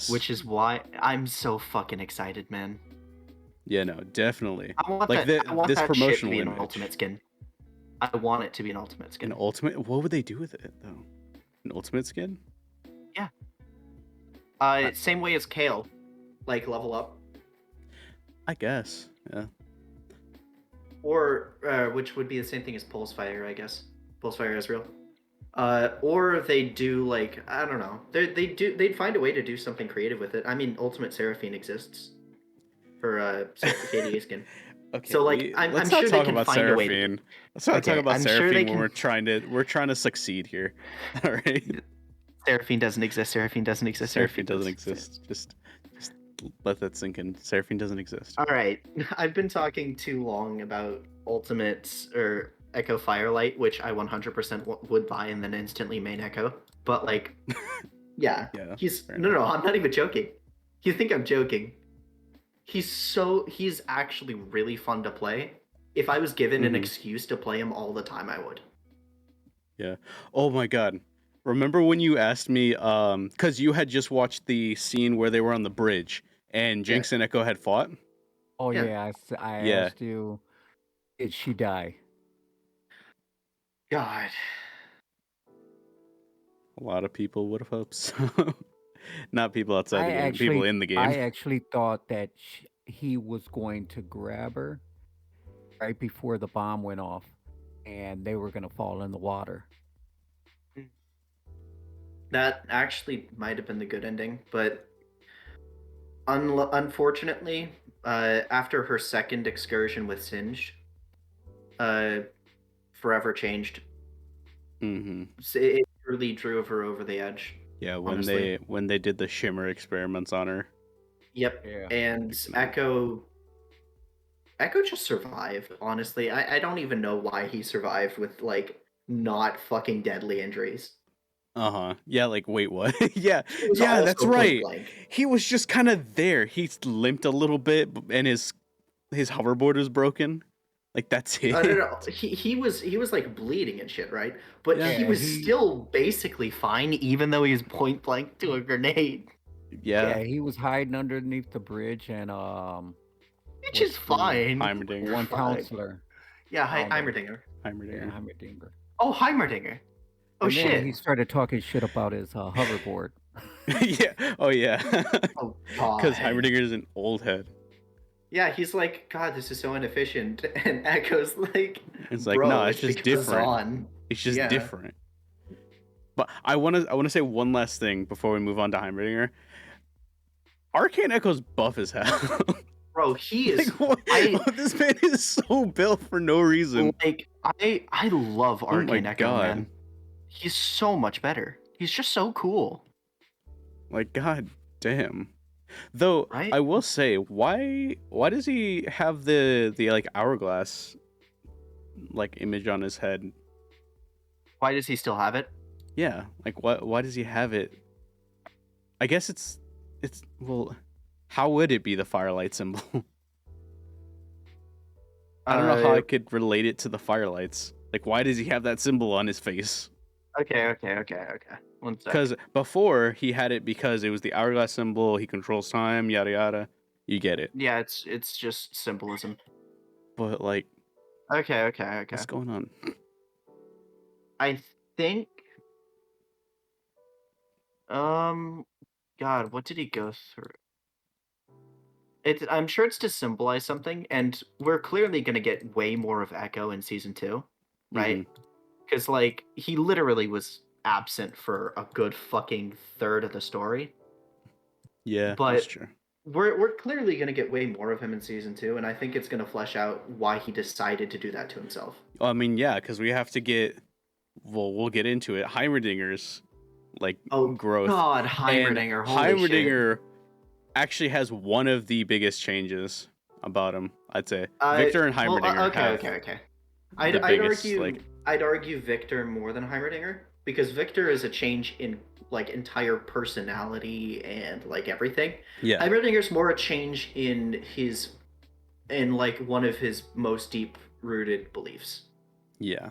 Which is why I'm so fucking excited, man. Yeah, no, definitely. I want this that promotional shit to be image. an ultimate skin. I want it to be an ultimate skin. An ultimate? What would they do with it though? An ultimate skin? Yeah. Same way as Kale, like level up. I guess. Yeah. Or which would be the same thing as Pulsefire, I guess. Pulsefire Ezreal. Or they do like I don't know. They'd find a way to do something creative with it. I mean, Ultimate Seraphine exists for KDA skin. Okay, so like I'm let's sure not they talk can about find a way. Seraphine. Let's not talk about I'm sure Seraphine they when can... we're trying to succeed here. All right. Seraphine doesn't exist. Seraphine doesn't exist. Seraphine doesn't exist. Just let that sink in. Seraphine doesn't exist. All right, I've been talking too long about Ultimates or Echo Firelight, which I 100% would buy and then instantly main Echo. But like, yeah, Yeah, he's fair no, enough. I'm not even joking. You think I'm joking? He's actually really fun to play. If I was given an Mhm. excuse to play him all the time, I would. Yeah. Oh my god. Remember when you asked me, because you had just watched the scene where they were on the bridge and Yeah. Jinx and Echo had fought? Oh Yeah. yeah, I Yeah. asked you, did she die? God. A lot of people would have hoped so. Not people outside the game, people in the game. I actually thought that he was going to grab her right before the bomb went off, and they were gonna fall in the water. That actually might have been the good ending, but unfortunately, after her second excursion with Singe, forever changed. Mm-hmm. It really drove her over the edge. Yeah, honestly. when they did the shimmer experiments on her. Yep. Yeah. And Echo just survived, honestly. I don't even know why he survived with like not fucking deadly injuries. Uh-huh. Yeah, like wait, what? Yeah. He was Yeah, also that's point right. blank. He was just kind of there. He limped a little bit and his hoverboard was broken. Like that's it. No. He was like bleeding and shit, right? But Yeah. he was still basically fine, even though he's point blank to a grenade. Yeah. Yeah, he was hiding underneath the bridge, and Which is fine. Heimerdinger. one Fine. counselor. Yeah, found him. Heimerdinger. Yeah, Heimerdinger. Heimerdinger. Oh, Heimerdinger. Oh And then shit. he started talking shit about his hoverboard. Yeah. Oh yeah. Oh god. Because Heimerdinger's an old head. Yeah, he's like, God, this is so inefficient, and Echo's like, It's like, bro, no, it's just because different. on. It's just Yeah. different. But I wanna say one last thing before we move on to Heimerdinger. Arcane Echo's buff as hell. Bro, he is. This man is so built for no reason. Like, I love Oh my Arcane Echo, God. man. He's so much better. He's just so cool. Like, god damn. Though Right? I will say, why does he have the like hourglass like image on his head? Why does he still have it? Yeah, like why does he have it? I guess it's well, how would it be the firelight symbol? I don't know how I could relate it to the firelights. Like, why does he have that symbol on his face? Okay. One sec. Because before he had it because it was the hourglass symbol. He controls time, yada yada. You get it. Yeah, it's just symbolism. But like, Okay. what's going on? I think. God, what did he go through? I'm sure it's to symbolize something, and we're clearly gonna get way more of Echo in season 2, right? Because like he literally was absent for a good fucking third of the story. Yeah, But that's true. we're clearly gonna get way more of him in season 2, and I think it's gonna flesh out why he decided to do that to himself. Well, I mean, yeah, because we have to get. Well, we'll get into it. Heimerdinger's like growth. God, Heimerdinger. And Holy Heimerdinger actually has one of the biggest changes about him. I'd say Victor and Heimerdinger. Okay. I'd argue Victor more than Heimerdinger, because Victor is a change in like entire personality and like everything. Yeah. Heimerdinger's more a change in like one of his most deep rooted beliefs. Yeah.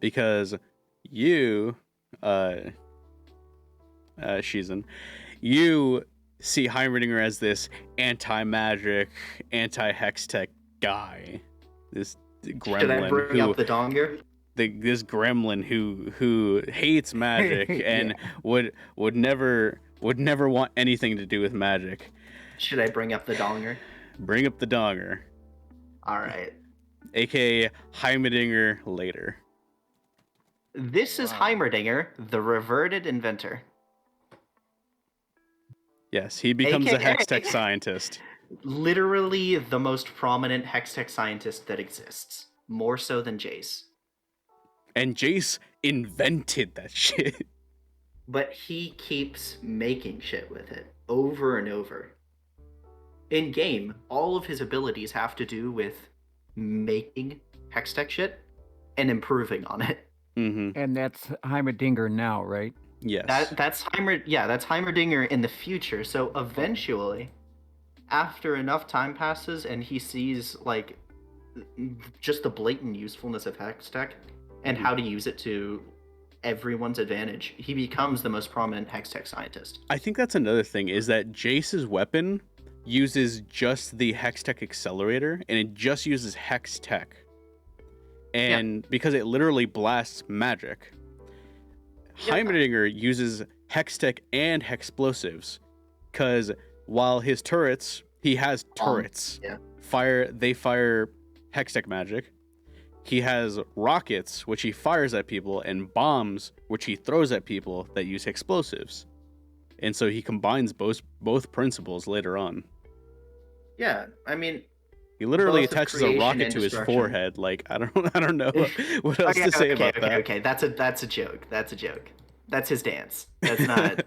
Because you, Shizen, you see Heimerdinger as this anti-magic, anti-hex tech guy. This gremlin. Should I bring up the donger? This gremlin who hates magic and would never want anything to do with magic. Should I bring up the donger? Bring up the donger. All right. AKA Heimerdinger later. This is Heimerdinger, the reverted inventor. Yes, he becomes a AKA hex tech scientist. Literally the most prominent hex tech scientist that exists. More so than Jace. And Jace invented that shit. But he keeps making shit with it over and over. In game, all of his abilities have to do with making Hextech shit and improving on it. Mm-hmm. And that's Heimerdinger now, right? Yes. That's Heimerdinger in the future. So eventually, after enough time passes and he sees like just the blatant usefulness of Hextech and how to use it to everyone's advantage, he becomes the most prominent Hextech scientist. I think that's another thing, is that Jace's weapon uses just the Hextech accelerator, and it just uses Hextech. And because it literally blasts magic, Heimerdinger uses Hextech and Hexplosives, because while his turrets, he has turrets. They fire Hextech magic. He has rockets, which he fires at people, and bombs, which he throws at people that use explosives. And so he combines both principles later on. Yeah, I mean, he literally attaches a rocket to his forehead. Like, I don't know what else to say about that. Okay, that's a joke. That's a joke. That's his dance. That's not.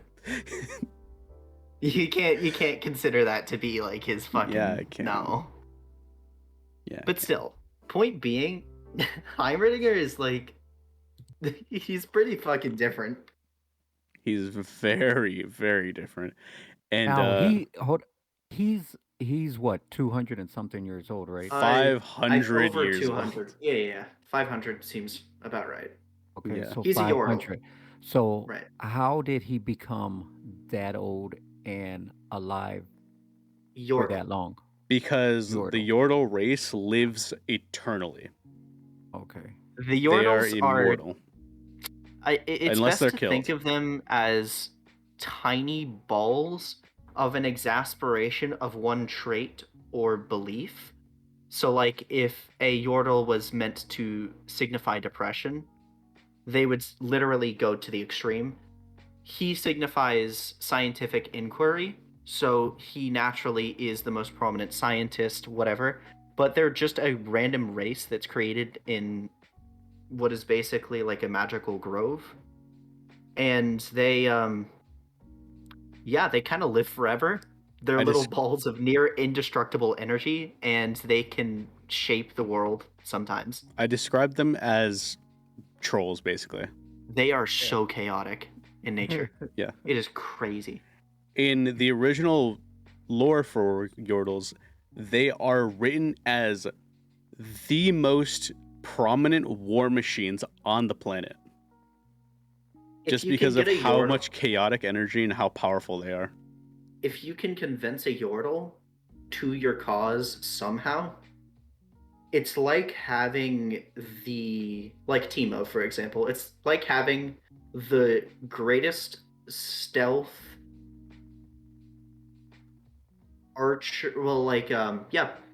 You can't consider that to be like his fucking. Yeah, I can't. No. Yeah. But still, point being, Heimerdinger is like, he's pretty fucking different. He's very, very different. And now he's what, 200 and something years old, right? 500 over years 200. old. Yeah. 500 seems about right. Okay, yeah. so He's 500. So right. How did he become that old and alive for that long? Because the Yordle race lives eternally. Okay. The Yordles they are immortal. It's unless best they're to killed. think of them as tiny balls of an exasperation of one trait or belief. So, like, if a Yordle was meant to signify depression, they would literally go to the extreme. He signifies scientific inquiry, so he naturally is the most prominent scientist, whatever. But they're just a random race that's created in what is basically like a magical grove. And they kind of live forever. They're little balls of near indestructible energy, and they can shape the world sometimes. I describe them as trolls, basically. They are so chaotic in nature. Yeah. It is crazy. In the original lore for Yordles, they are written as the most prominent war machines on the planet. Just because of how much chaotic energy and how powerful they are. If you can convince a Yordle to your cause somehow, it's like having like Teemo, for example. It's like having the greatest stealth archer,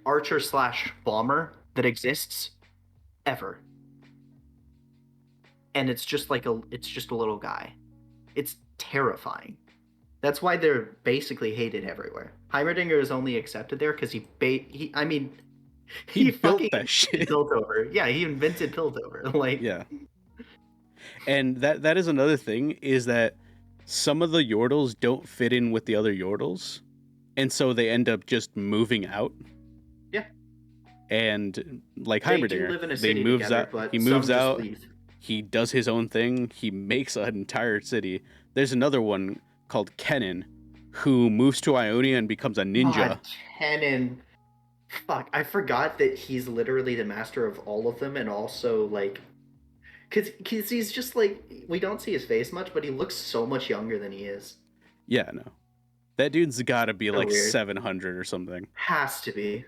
archer/bomber that exists ever. And it's just a little guy. It's terrifying. That's why they're basically hated everywhere. Heimerdinger is only accepted there because he built that shit. Piltover. Yeah, he invented Piltover. Like, yeah. And that is another thing, is that some of the Yordles don't fit in with the other Yordles, and so they end up just moving out. Yeah. And like Heimerdinger, he moves out. Leave. He does his own thing. He makes an entire city. There's another one called Kennen, who moves to Ionia and becomes a ninja. God, Kennen. Fuck, I forgot that he's literally the master of all of them, and also, like... Because he's just, like... We don't see his face much, but he looks so much younger than he is. Yeah, no. That dude's gotta be so like weird. 700 or something. Has to be.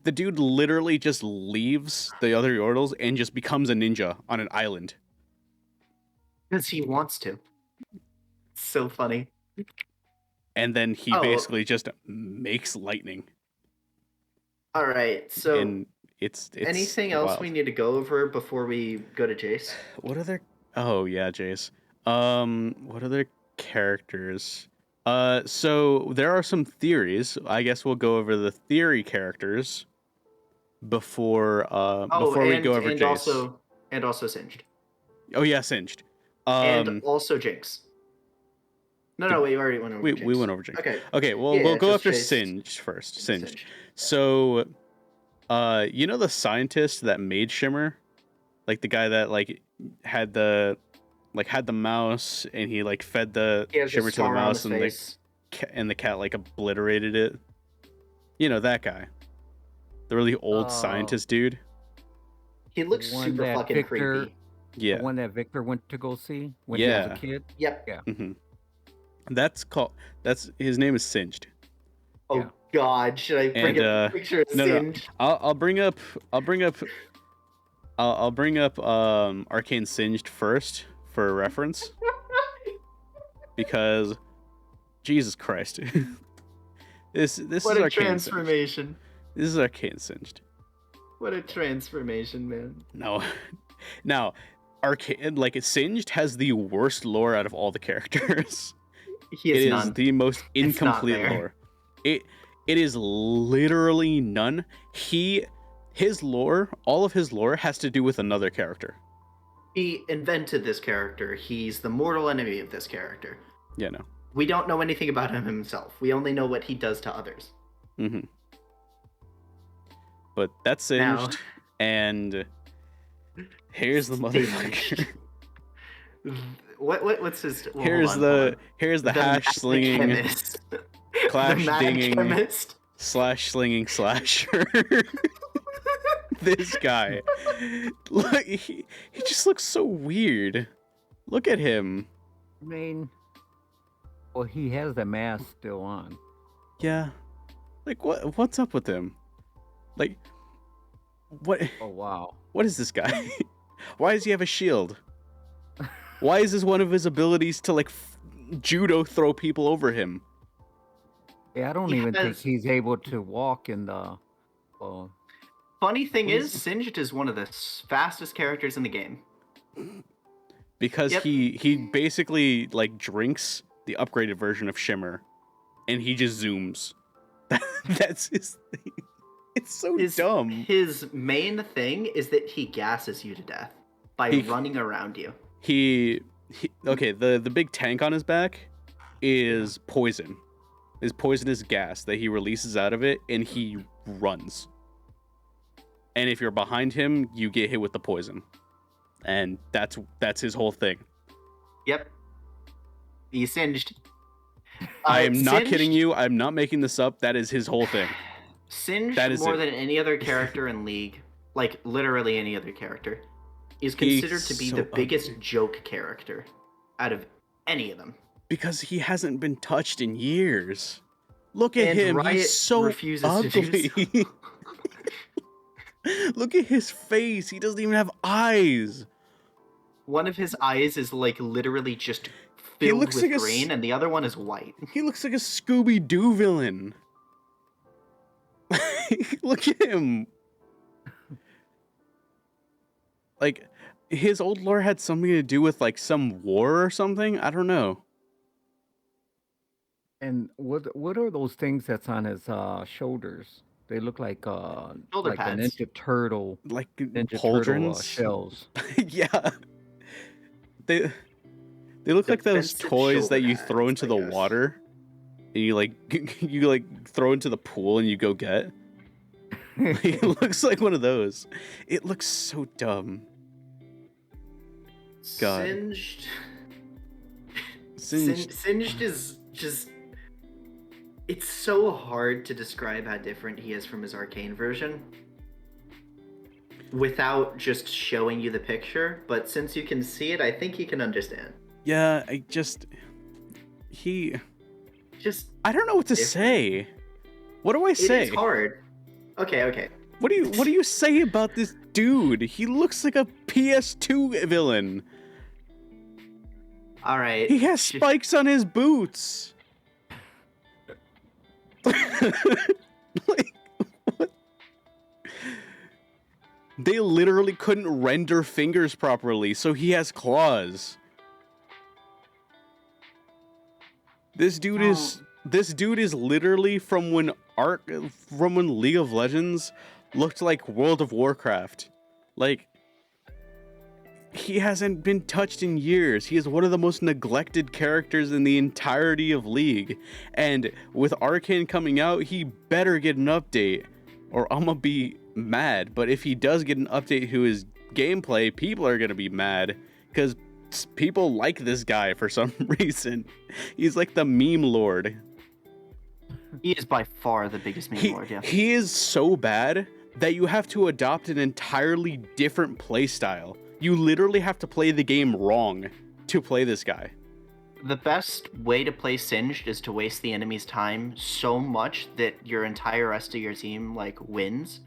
The dude literally just leaves the other Yordles and just becomes a ninja on an island. Because he wants to. So funny. And then he basically just makes lightning. All right, so and it's anything wild. else we need to go over before we go to Jace? What other? Oh yeah, Jace. What other characters? So there are some theories. I guess we'll go over the theory characters before we go over Jace. And also Singed. Oh yeah, Singed. And also Jinx. No, we already went over Jinx. We went over Jinx. Okay. Okay, well, Yeah, we'll go just after chase Singed first. Singed. Singed. So, you know the scientist that made Shimmer? Like the guy that like had the mouse and he like fed the He has Shimmer a to the scar on mouse his face. and the cat like obliterated it. You know that guy. The really old scientist dude. He looks one super that fucking Victor, creepy. the Yeah. one that Victor went to go see when he was Yeah. a kid. Yep. Yeah. Mm-hmm. His name is Singed. Oh Yeah. God, should I bring up a picture of Singed? I'll bring up Arcane Singed first for reference. Because Jesus Christ. this What is a Arcane transformation. Singed. This is Arcane Singed. What a transformation, man. No. Now, Arcane, like, Singed has the worst lore out of all the characters. He has It none. is the most It's not incomplete there. lore. It is literally none. His lore, all of his lore has to do with another character. He invented this character. He's the mortal enemy of this character. Yeah, no. We don't know anything about him himself. We only know what he does to others. Mm-hmm. But that's Singed, Now- and here's the motherfucker. What's his? Well, here's hold on. the hash mad slinging, chemist. clash The mad dinging, chemist. slash slinging slasher. This guy, look, he just looks so weird. Look at him. I mean, well, he has the mask still on. Yeah, like what's up with him? Like, what? Oh wow. What is this guy? Why does he have a shield? Why is this one of his abilities to like judo throw people over him? Yeah, I don't even think he's able to walk in the. Funny thing is, Singed is one of the fastest characters in the game. Because Yep. he basically like drinks the upgraded version of Shimmer, and he just zooms. That's his thing. It's so dumb. His main thing is that he gasses you to death by running around you. Okay, the big tank on his back is poison. Is poisonous gas that he releases out of it, and he runs. And if you're behind him, you get hit with the poison. And that's his whole thing. Yep. He's Singed. I am not kidding you. I'm not making this up. That is his whole thing. Singed, That is more it. than any other character in League, like literally any other character, is considered to be so the biggest ugly. joke character out of any of them. Because he hasn't been touched in years. Look at And him. Riot He's so refuses to do ugly. Look at his face. He doesn't even have eyes. One of his eyes is like literally just filled looks with like a green, and the other one is white. He looks like a Scooby-Doo villain. Look at him. Like, his old lore had something to do with like some war or something. I don't know. And what are those things that's on his shoulders? They look like Shoulder like a pads. Ninja Turtle Like Turtle pauldrons. shells. Yeah. They look like those Defensive toys that shoulder you throw pads, into I the guess. water, and you like throw into the pool and you go get. It looks like one of those. It looks so dumb. God. Singed is just. It's so hard to describe how different he is from his Arcane version without just showing you the picture, but since you can see it, I think you can understand. Yeah, I don't know what to say. What do I say? It is hard. Okay. What do you say about this dude? He looks like a PS2 villain. All right. He has spikes on his boots. Like, what? They literally couldn't render fingers properly, so he has claws. This dude is literally from when League of Legends looked like World of Warcraft. Like, he hasn't been touched in years. He is one of the most neglected characters in the entirety of League. And with Arcane coming out, he better get an update or I'm gonna be mad. But if he does get an update to his gameplay, people are gonna be mad because people like this guy for some reason. He's like the meme lord. He is by far the biggest meme lord, yeah. He is so bad that you have to adopt an entirely different playstyle. You literally have to play the game wrong to play this guy. The best way to play Singed is to waste the enemy's time so much that your entire rest of your team, like, wins.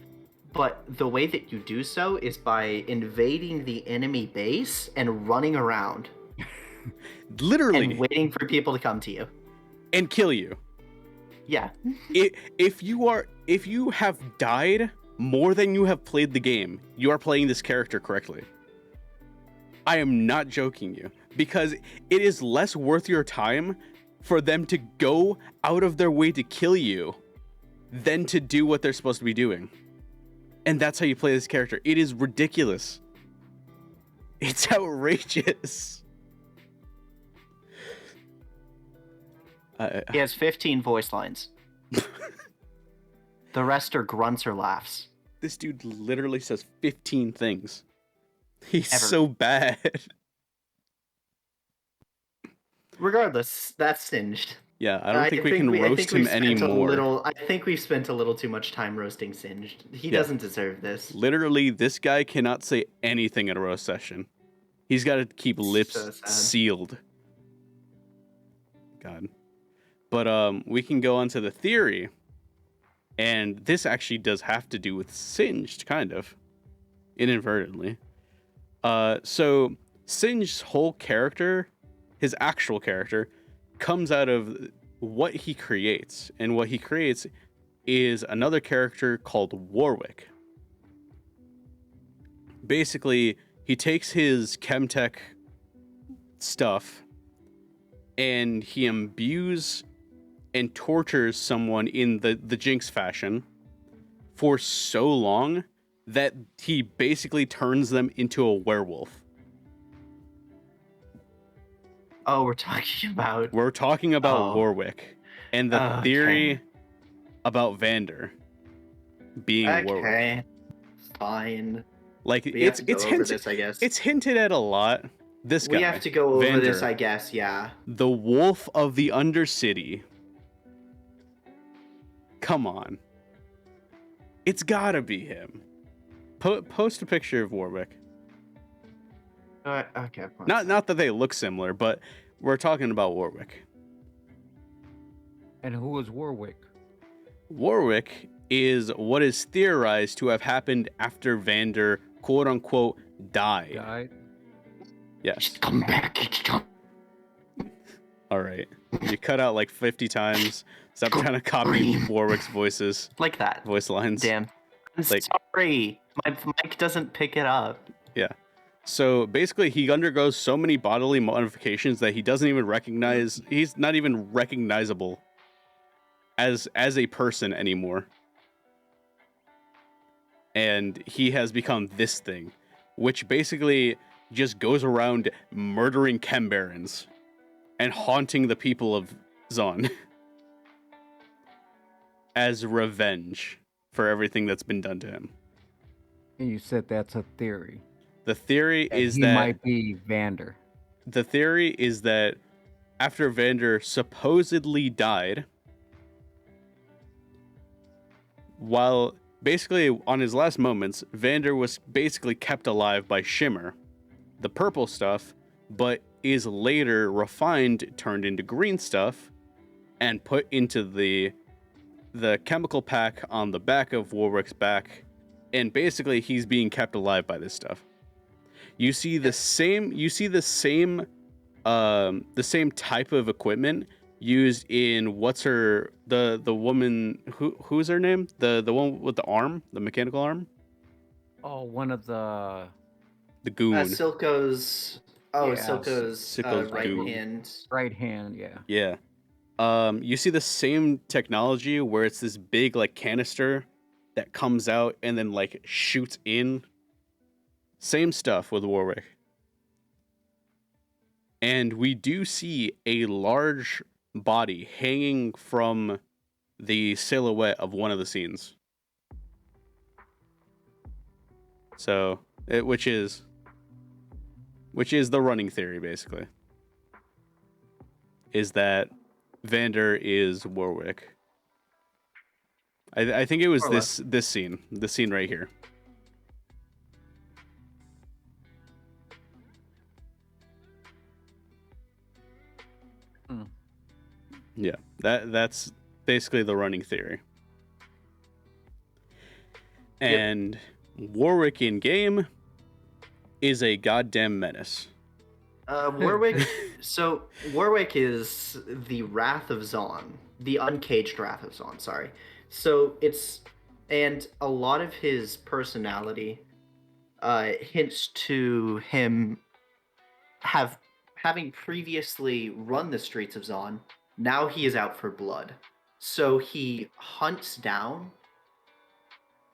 But the way that you do so is by invading the enemy base and running around. Literally. And waiting for people to come to you. And kill you. Yeah. If you have died more than you have played the game, you are playing this character correctly. I am not joking you, because it is less worth your time for them to go out of their way to kill you than to do what they're supposed to be doing. And that's how you play this character. It is ridiculous. It's outrageous. He has 15 voice lines. The rest are grunts or laughs. This dude literally says 15 things. He's Ever. so bad. Regardless, that's Singed. Yeah, I don't think we can roast him anymore. I think we've spent a little too much time roasting Singed. He doesn't deserve this. Literally, this guy cannot say anything at a roast session. He's got to keep lips sealed. God. But we can go on to the theory. And this actually does have to do with Singed, kind of. Inadvertently. So Singed's whole character, his actual character, comes out of what he creates. And what he creates is another character called Warwick. Basically, he takes his chemtech stuff and he imbues and tortures someone in the Jinx fashion for so long that he basically turns them into a werewolf. Oh, we're talking about Warwick and the theory about Vander being Warwick. Okay, fine. Like We have to go over this, I guess. It's hinted at a lot. This guy. We have to go over Vander, this, I guess. Yeah. the wolf of the Undercity. Come on. It's gotta be him. Post a picture of Warwick. Okay. Not that they look similar, but we're talking about Warwick. And who is Warwick? Warwick is what is theorized to have happened after Vander, quote unquote, died. Yes. Just come back. All right. You cut out like 50 times. Stop trying to copy Warwick's voices. Like that. Voice lines. Damn. I'm sorry. My mic doesn't pick it up. Yeah. So basically, he undergoes so many bodily modifications that he doesn't even recognize. He's not even recognizable as a person anymore. And he has become this thing, which basically just goes around murdering chem barons and haunting the people of Zon as revenge for everything that's been done to him. And you said that's a theory. The theory is he that might be Vander. The theory is that after Vander supposedly died, while basically on his last moments, Vander was basically kept alive by Shimmer, the purple stuff, but is later refined, turned into green stuff, and put into the chemical pack on the back of Warwick's back, and basically he's being kept alive by this stuff. You see the same type of equipment used in the woman who's her name? The one with the arm, the mechanical arm? Oh, one of the goon. Silco's Silco's right goon. hand. Right hand, yeah. Yeah. You see the same technology where it's this big like canister that comes out and then like shoots in. Same stuff with Warwick. And we do see a large body hanging from the silhouette of one of the scenes. So, which is the running theory, basically, is that Vander is Warwick. I think it was this scene right here. Yeah, that's basically the running theory. And Warwick in game is a goddamn menace. Warwick. So Warwick is the Wrath of Zon, the uncaged Wrath of Zon. Sorry. So and a lot of his personality hints to him having previously run the streets of Zon. Now he is out for blood. So he hunts down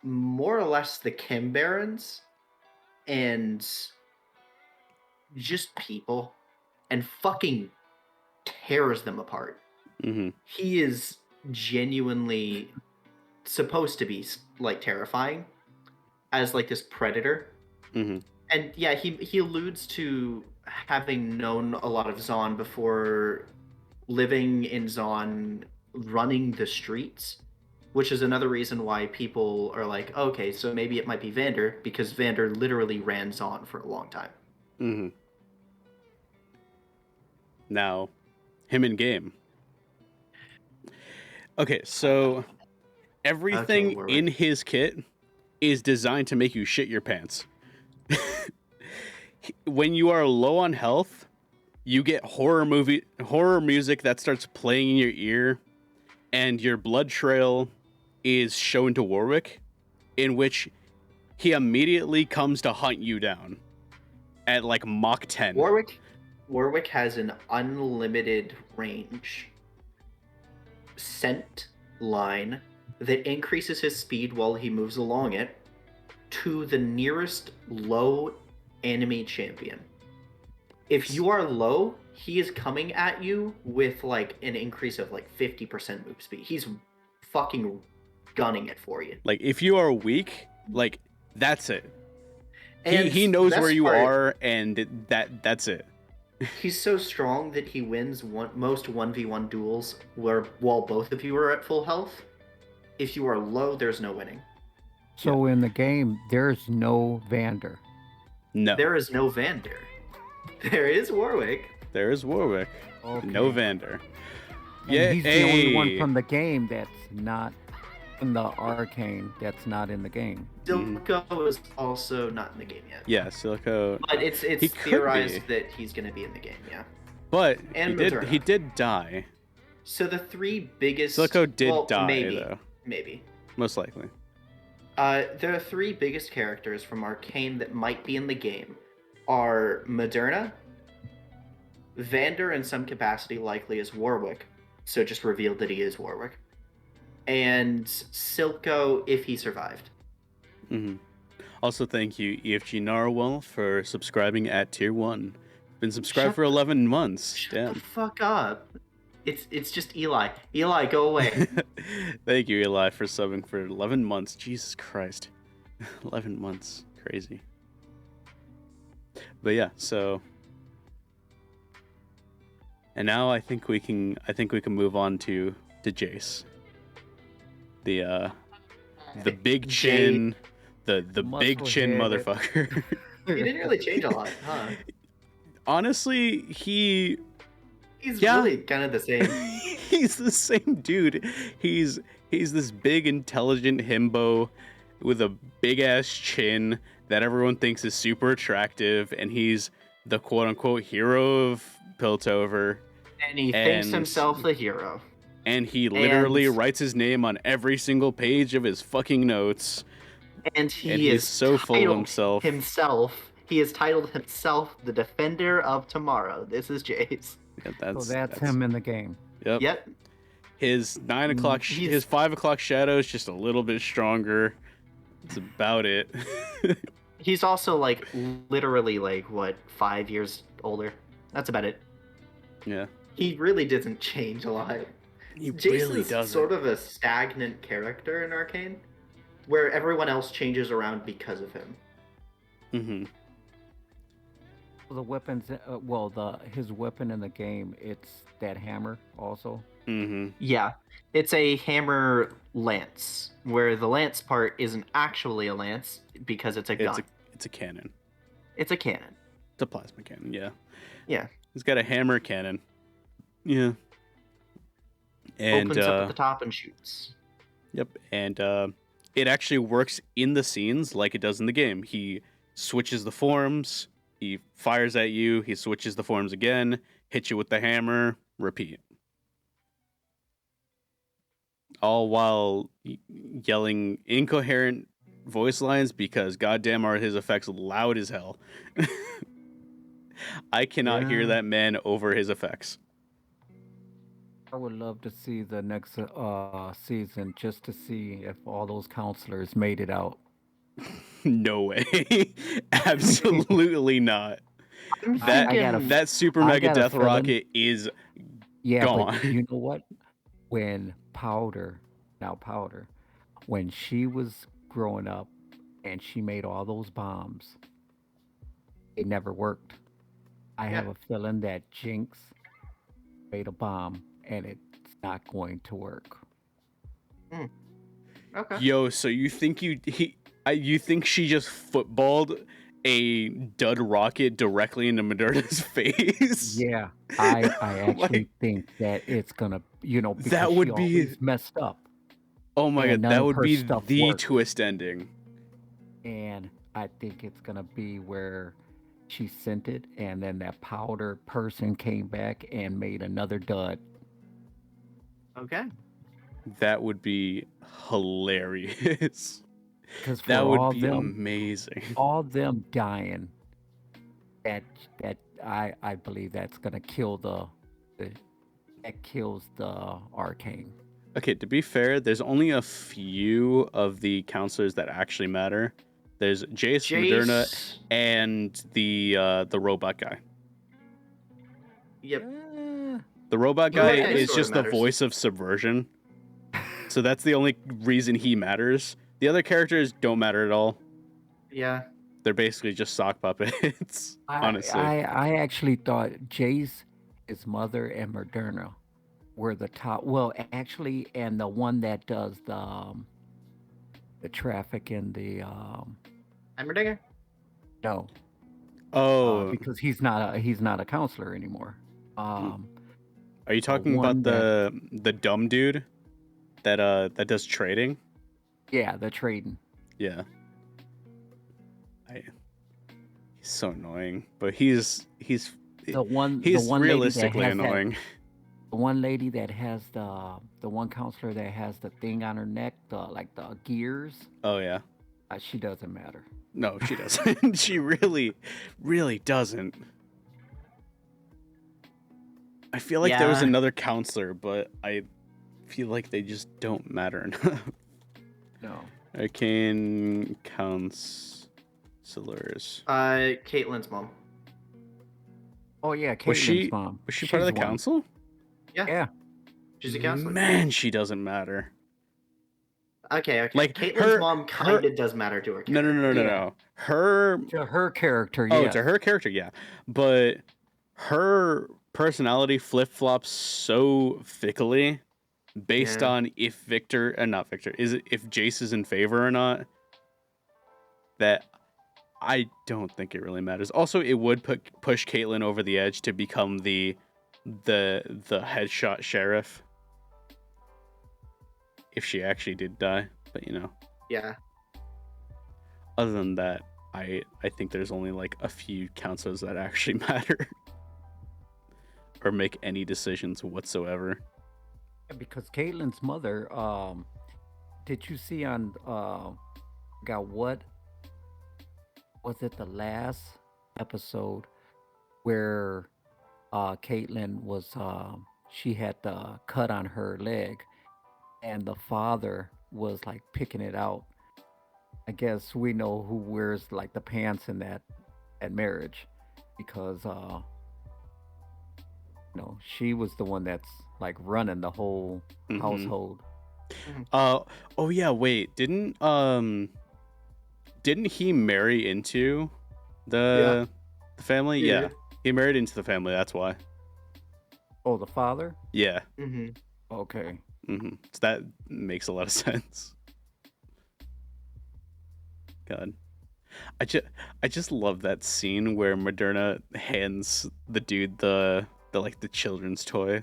more or less the Kim Barons and just people and fucking tears them apart. Mm-hmm. He is genuinely supposed to be like terrifying as like this predator. Mm-hmm. And yeah, he alludes to having known a lot of Zon before living in Zon, running the streets, which is another reason why people are like, okay, so maybe it might be Vander, because Vander literally ran Zon for a long time. Mm-hmm. Now, him in game. Okay, so everything in his kit is designed to make you shit your pants. When you are low on health, you get horror music that starts playing in your ear, and your blood trail is shown to Warwick, in which he immediately comes to hunt you down at like Mach 10. Warwick has an unlimited range scent line that increases his speed while he moves along it to the nearest low enemy champion. If you are low, he is coming at you with like an increase of like 50% move speed. He's fucking gunning it for you. Like if you are weak, like that's it. He knows where you are, and that's it. He's so strong that he wins most 1v1 duels while both of you are at full health. If you are low, there's no winning. So in the game, there's no Vander. No. There is no Vander. There is Warwick. There is Warwick. Okay. No Vander. And he's the only one from the game that's not in the Arcane, that's not in the game. Silco is also not in the game yet. Yeah, Silco. But it's theorized that he's going to be in the game, yeah. But he did die. So the three biggest... Silco did die, though. Maybe. Most likely. There are three biggest characters from Arcane that might be in the game are Moderna, Vander in some capacity, likely as Warwick, so just revealed that he is Warwick, and Silco if he survived. Mm-hmm. Also, thank you, EFG Narwhal, for subscribing at Tier 1. Been subscribed for 11 months. Shut the fuck up. It's just Eli. Eli, go away. Thank you, Eli, for subbing for 11 months. Jesus Christ. 11 months. Crazy. But yeah, so... And now I think we can move on to Jace. The big chin, the big chin motherfucker. He didn't really change a lot, huh? Honestly, he's really kind of the same. He's the same dude. He's this big, intelligent himbo with a big ass chin that everyone thinks is super attractive, and he's the quote unquote hero of Piltover. And he thinks himself the hero. And he literally writes his name on every single page of his fucking notes. And he's so full of himself. He has titled himself the Defender of Tomorrow. This is Jace. Yeah, that's him in the game. Yep. His 9 o'clock, his 5 o'clock shadow is just a little bit stronger. That's about it. He's also like literally like what 5 years older. That's about it. Yeah. He really doesn't change a lot. He Jace really is doesn't. sort of a stagnant character in Arcane, where everyone else changes around because of him. Mm-hmm. The weapons, his weapon in the game, it's that hammer also. Mm-hmm. Yeah, it's a hammer lance, where the lance part isn't actually a lance because it's a gun. It's a cannon. It's a cannon. It's a plasma cannon, yeah. Yeah. He's got a hammer cannon. Yeah. And Opens up at the top and shoots. Yep. And it actually works in the scenes like it does in the game. He switches the forms, he fires at you, he switches the forms again, hits you with the hammer, repeat. All while yelling incoherent voice lines because goddamn are his effects loud as hell. I cannot hear that man over his effects. I would love to see the next season just to see if all those counselors made it out. No way. Absolutely not. I'm That thinking that super I mega got a death feeling- rocket is Yeah, gone. but you know what? When Powder, when she was growing up and she made all those bombs, it never worked. I have a feeling that Jinx made a bomb and it's not going to work. Okay. Yo, so you think you think she just footballed a dud rocket directly into Moderna's face? Yeah, I actually think that it's gonna, because That would she be- always messed up, Oh my And god, none that of would her be stuff the worked. twist ending. and I think it's gonna be where she sent it, and then that Powder person came back and made another dud. Okay. That would be hilarious. Because for That would all be them, amazing. all them dying, that I believe that's gonna kill that kills the Arcane. Okay, to be fair, there's only a few of the counselors that actually matter. There's Jace, Moderna, Jace. and the robot guy. Yep. The robot The guy robot guy is sorta just the matters. voice of subversion. So that's the only reason he matters. The other characters don't matter at all. Yeah. They're basically just sock puppets, honestly. I actually thought Jace, his mother, and Moderna were the top. Well, actually, and the one that does the traffic in the Heimerdinger? no, Oh, because he's not a counselor anymore. are you talking one about the dumb dude that does trading? Yeah, the trading. Yeah. He's so annoying, but he's The one realistically lady that has annoying. the one lady that has the one counselor that has the thing on her neck, the gears. Oh yeah. She doesn't matter. No, she doesn't. She really, really doesn't. I feel like there was Yeah. another counselor, but I feel like they just don't matter enough. No. Arcane counselors. Caitlyn's mom. Oh yeah, Was Caitlin's mom. Was she part of the She's one. council? Yeah. She's a counselor. Man, she doesn't matter. Okay. Like, Caitlyn's her- mom kind of does matter to her No, character. no. Yeah. Her To her character, Oh, yes. to her character, yeah. But her personality flip-flops so fickly based Yeah. on if Victor and not Victor, if Jace is in favor or not, that I don't think it really matters. Also, it would push Caitlyn over the edge to become the headshot sheriff if she actually did die. But Yeah. other than that, I think there's only like a few counselors that actually matter or make any decisions whatsoever. Because Caitlin's mother, did you see on what was it, the last episode where Caitlin was she had the cut on her leg and the father was like picking it out. I guess we know who wears like the pants in that marriage because she was the one that's like running the whole Mhm. household. Oh yeah, wait. Didn't he marry into the family? He Yeah. did. He married into the family, that's why. Oh, the father? Yeah. Mm-hmm. Okay. So that makes a lot of sense. God. I just love that scene where Moderna hands the dude the children's toy.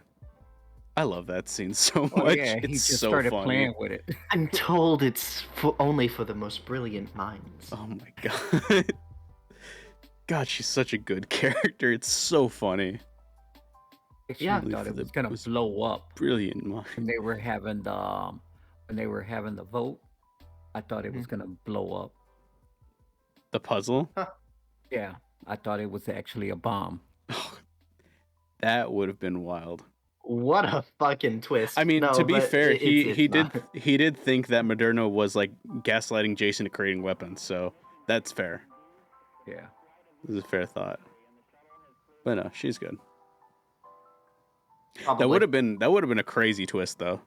I love that scene so Oh much. yeah, he It's just so started funny. playing with it. I'm told it's only for the most brilliant minds. Oh my god. God, she's such a good character. It's so funny. Actually, Yeah. thought For it the was gonna most blow up brilliant mind. when they were having the vote. I thought it was gonna blow up. The puzzle? Yeah, I thought it was actually a bomb. That would have been wild. What a fucking twist. I mean, No, to be but fair, it's he not. did think that Moderna was like gaslighting Jason to creating weapons, so that's fair. Yeah. This is a fair thought. But no, she's good. Probably. That would have been a crazy twist though.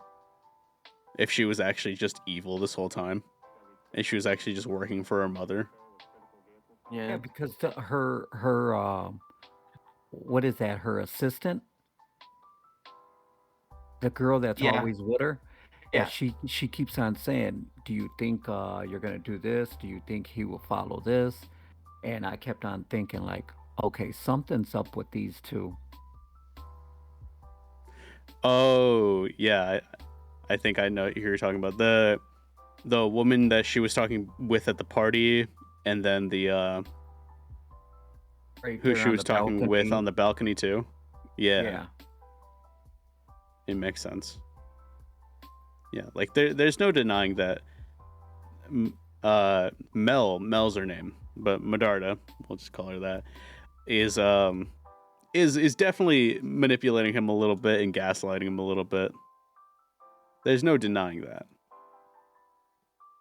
If she was actually just evil this whole time. And she was actually just working for her mother. Yeah, Yeah. because her what is that? Her assistant, the girl that's Yeah. always with her. Yeah. She keeps on saying, "Do you think you're gonna do this? Do you think he will follow this?" And I kept on thinking, like, okay, something's up with these two. Oh, yeah. I think I know who you're talking about. The woman that she was talking with at the party, and then the Right who there she on was the talking with balcony. on the balcony too. Yeah, Yeah. it makes sense. Yeah, like there's no denying that. Mel's her name, but Medarda, we'll just call her that, is definitely manipulating him a little bit and gaslighting him a little bit. There's no denying that.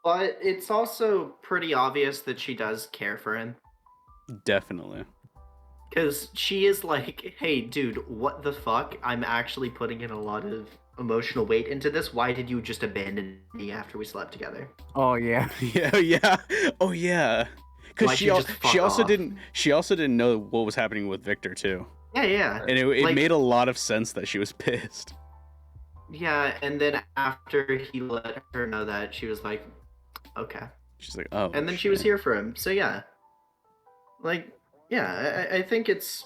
But it's also pretty obvious that she does care for him. Definitely. Because she is like, hey, dude, what the fuck? I'm actually putting in a lot of emotional weight into this. Why did you just abandon me after we slept together? Oh yeah. yeah. Oh yeah. Because Why'd you just fuck off? She also didn't know what was happening with Victor too. Yeah. And it Like- made a lot of sense that she was pissed. Yeah, and then after he let her know that, she was like, okay. She's like, oh. And then she was shit. here for him. So yeah. Like, yeah, I think it's...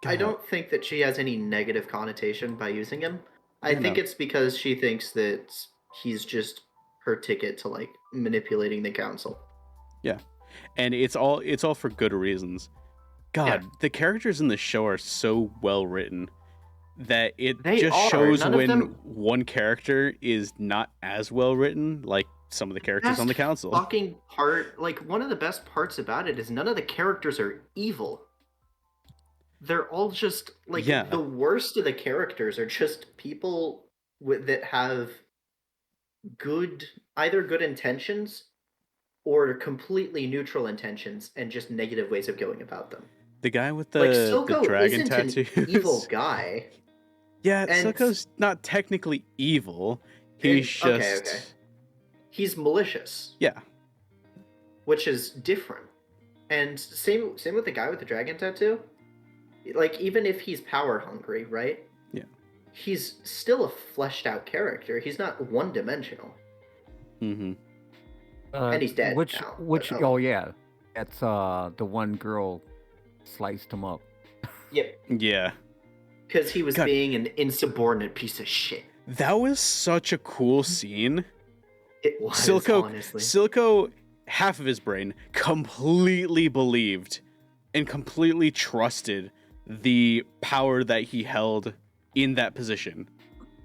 I God. don't think that she has any negative connotation by using him. I Yeah, think no. it's because she thinks that he's just her ticket to, like, manipulating the council. Yeah. And it's all for good reasons. God, Yeah. the characters in the show are so well written that it They just are. shows None of when them- one character is not as well written, like some of the characters on the council. Fucking part, like, one of the best parts about it is none of the characters are evil. They're all just, like, Yeah. the worst of the characters are just people that have either good intentions or completely neutral intentions and just negative ways of going about them. The guy with Like, the Silco dragon isn't tattoos. an evil guy. Yeah, And- Silco's not technically evil. He's just Okay. He's malicious, yeah. which is different. And same with the guy with the dragon tattoo. Like, even if he's power hungry, right? Yeah. He's still a fleshed out character. He's not one dimensional. Mm-hmm. And he's dead Which now, which but, oh yeah, that's the one girl sliced him up. Yep. Yeah. Because he was God. being an insubordinate piece of shit. That was such a cool scene. It was, honestly. Silco, half of his brain completely believed and completely trusted the power that he held in that position.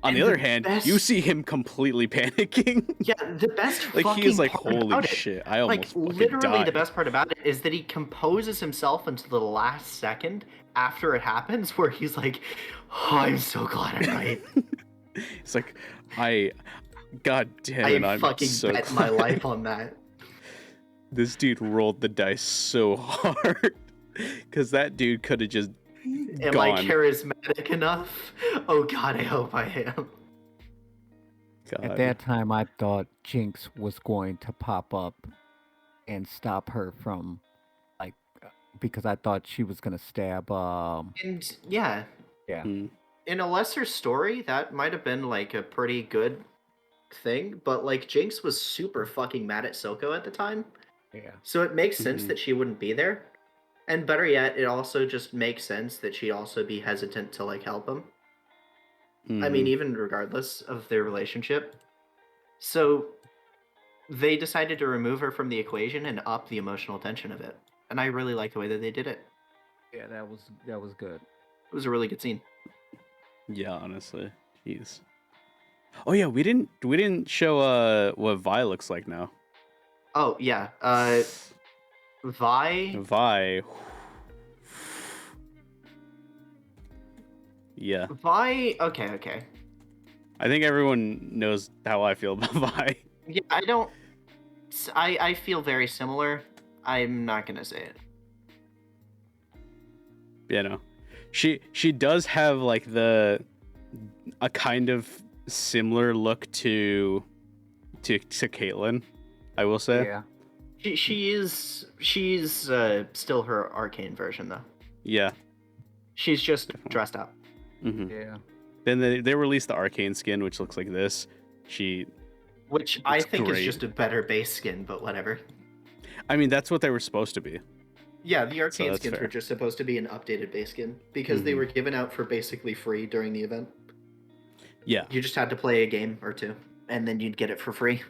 On And the other hand, best- you see him completely panicking. Yeah, the best Like fucking he's like, part holy about it, shit! I like, almost fucking literally died. the best part about it is that he composes himself until the last second after it happens, where he's like, oh, I'm so glad I'm right. It's like, God damn it, I I'm fucking so bet glad. my life on that. This dude rolled the dice so hard. Because that dude could have just Am I Gone. charismatic enough? Oh God, I hope I am. At God. that time, I thought Jinx was going to pop up and stop her from, like, because I thought she was gonna stab. And yeah, Yeah. Hmm. in a lesser story, that might have been like a pretty good thing, but like Jinx was super fucking mad at Silco at the time, Yeah. so it makes sense Mhm. that she wouldn't be there. And better yet, it also just makes sense that she'd also be hesitant to like help him. I mean, Mhm. even regardless of their relationship. So they decided to remove her from the equation and up the emotional tension of it. And I really like the way that they did it. Yeah, that was good. It was a really good scene. Yeah, honestly. Jeez. Oh yeah, we didn't show what Vi looks like now. Oh yeah, Vi. Vi. Yeah. Vi. Okay. I think everyone knows how I feel about Vi. Yeah, I don't. I feel very similar. I'm not gonna say it. You know. She does have like a kind of similar look to Caitlyn, I will say. Yeah. She's still her arcane version though. Yeah. She's just Definitely. dressed up. Hmm. Yeah. Then they released the Arcane skin, which looks like this. Which I It's think is great. just a better base skin, but whatever. I mean, that's what they were supposed to be. Yeah, the arcane that's skins fair. were just supposed to be an updated base skin because they Mhm. were given out for basically free during the event. Yeah. You just had to play a game or two, and then you'd get it for free.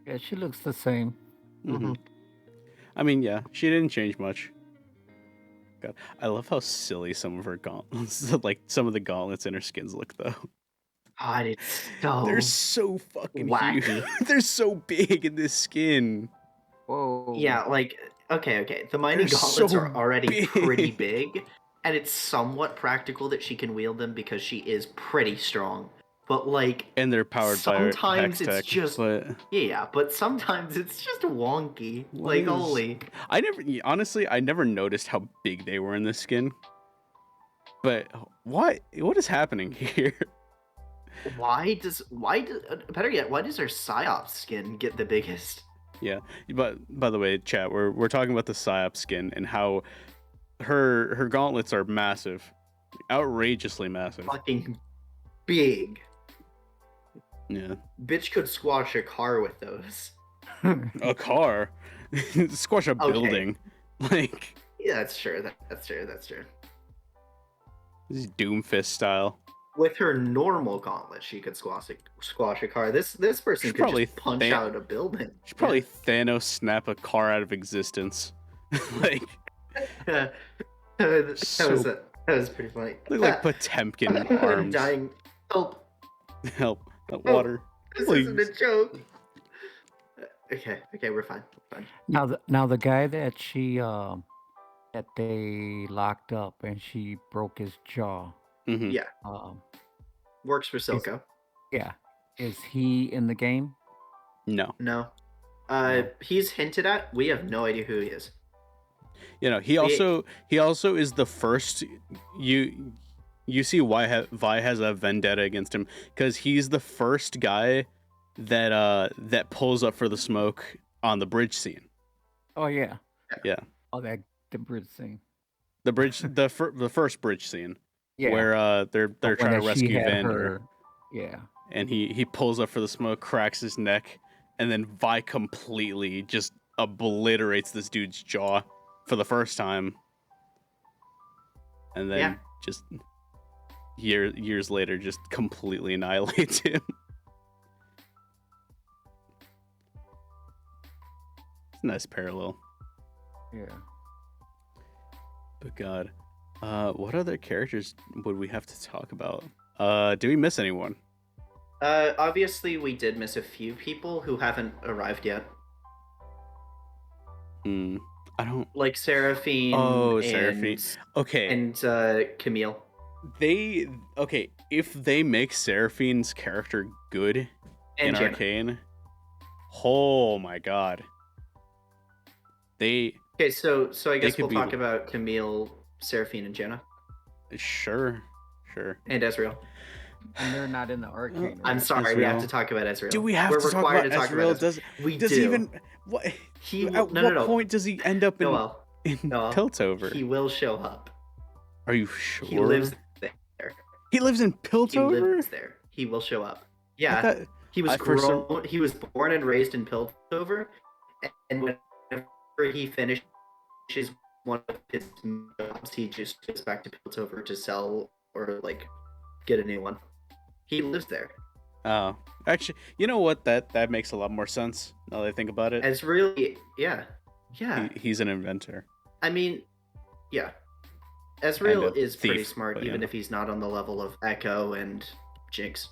Yeah, she looks the same. Hmm. I mean, yeah, she didn't change much. God, I love how silly some of her gauntlets, like some of the gauntlets in her skins look, though. God, it's They're so so fucking wacky. huge. They're so big in this skin. Whoa. Yeah, like okay. The mining They're gauntlets so are already big. pretty big, and it's somewhat practical that she can wield them because she is pretty strong. But like, And they're powered by sometimes Hex it's Tech, just but but sometimes it's just wonky. what Like, is- holy. I never noticed how big they were in this skin. But what is happening here? Why does better yet, why does her psyop skin get the biggest? Yeah, but by the way, chat, we're talking about the Psyop skin and how her gauntlets are massive, outrageously massive. Fucking big. Yeah, Bitch could squash a car with those. a car, squash a Okay. building, like Yeah, that's true. That's true. this is Doomfist style. With her normal gauntlet, she could squash a car. This person She'd could probably just punch out a building. She'd probably Thanos snap a car out of existence. Like that So- was pretty funny. look like Potemkin I'm arms. dying. Help! Help! Water. This Please. isn't a joke. Okay, we're fine. Now the guy that that they locked up and she broke his jaw. Mhm. Yeah, works for Silco. Yeah. Is he in the game? No. No, he's hinted at. We have no idea who he is. You know, he also is the first you see why Vi has a vendetta against him because he's the first guy that pulls up for the smoke on the bridge scene. Oh yeah. Yeah. Oh, the bridge scene. The bridge the first bridge scene Yeah. where they're When trying to she rescue had Vander her- Yeah. and he pulls up for the smoke, cracks his neck, and then Vi completely just obliterates this dude's jaw for the first time. And then Yeah. just years later just completely annihilates him. It's a nice parallel. Yeah. But God, what other characters would we have to talk about? Do we miss anyone? Obviously, we did miss a few people who haven't arrived yet, I don't. like Seraphine. Oh, and, Seraphine. Okay. and Camille. If they make Seraphine's character good And in Janet. Arcane, oh my God. Okay, so I guess could we'll be- talk about Camille, Seraphine, and Jenna, Sure. and Ezreal. And they're not in the Arcane, I'm right? sorry, we have Ezreal. to talk about Ezreal. Do we have We're to talk required about to talk Ezreal? about Ezreal. Does he even what? At what point does he end up in Noel, Piltover? he will show up. Are you sure? He lives there. He lives in He Piltover? lives there. He will show up. I Yeah, thought he was for some- grown. He was born and raised in Piltover, and whenever he finishes one of his jobs, he just goes back to Piltover to sell or like get a new one. He lives there. Oh, actually, you know what? That makes a lot more sense now that I think about it. It's really yeah. He's an inventor. I mean, yeah. And Ezreal a is pretty thief, smart, but, even yeah. if he's not on the level of Echo and Jinx.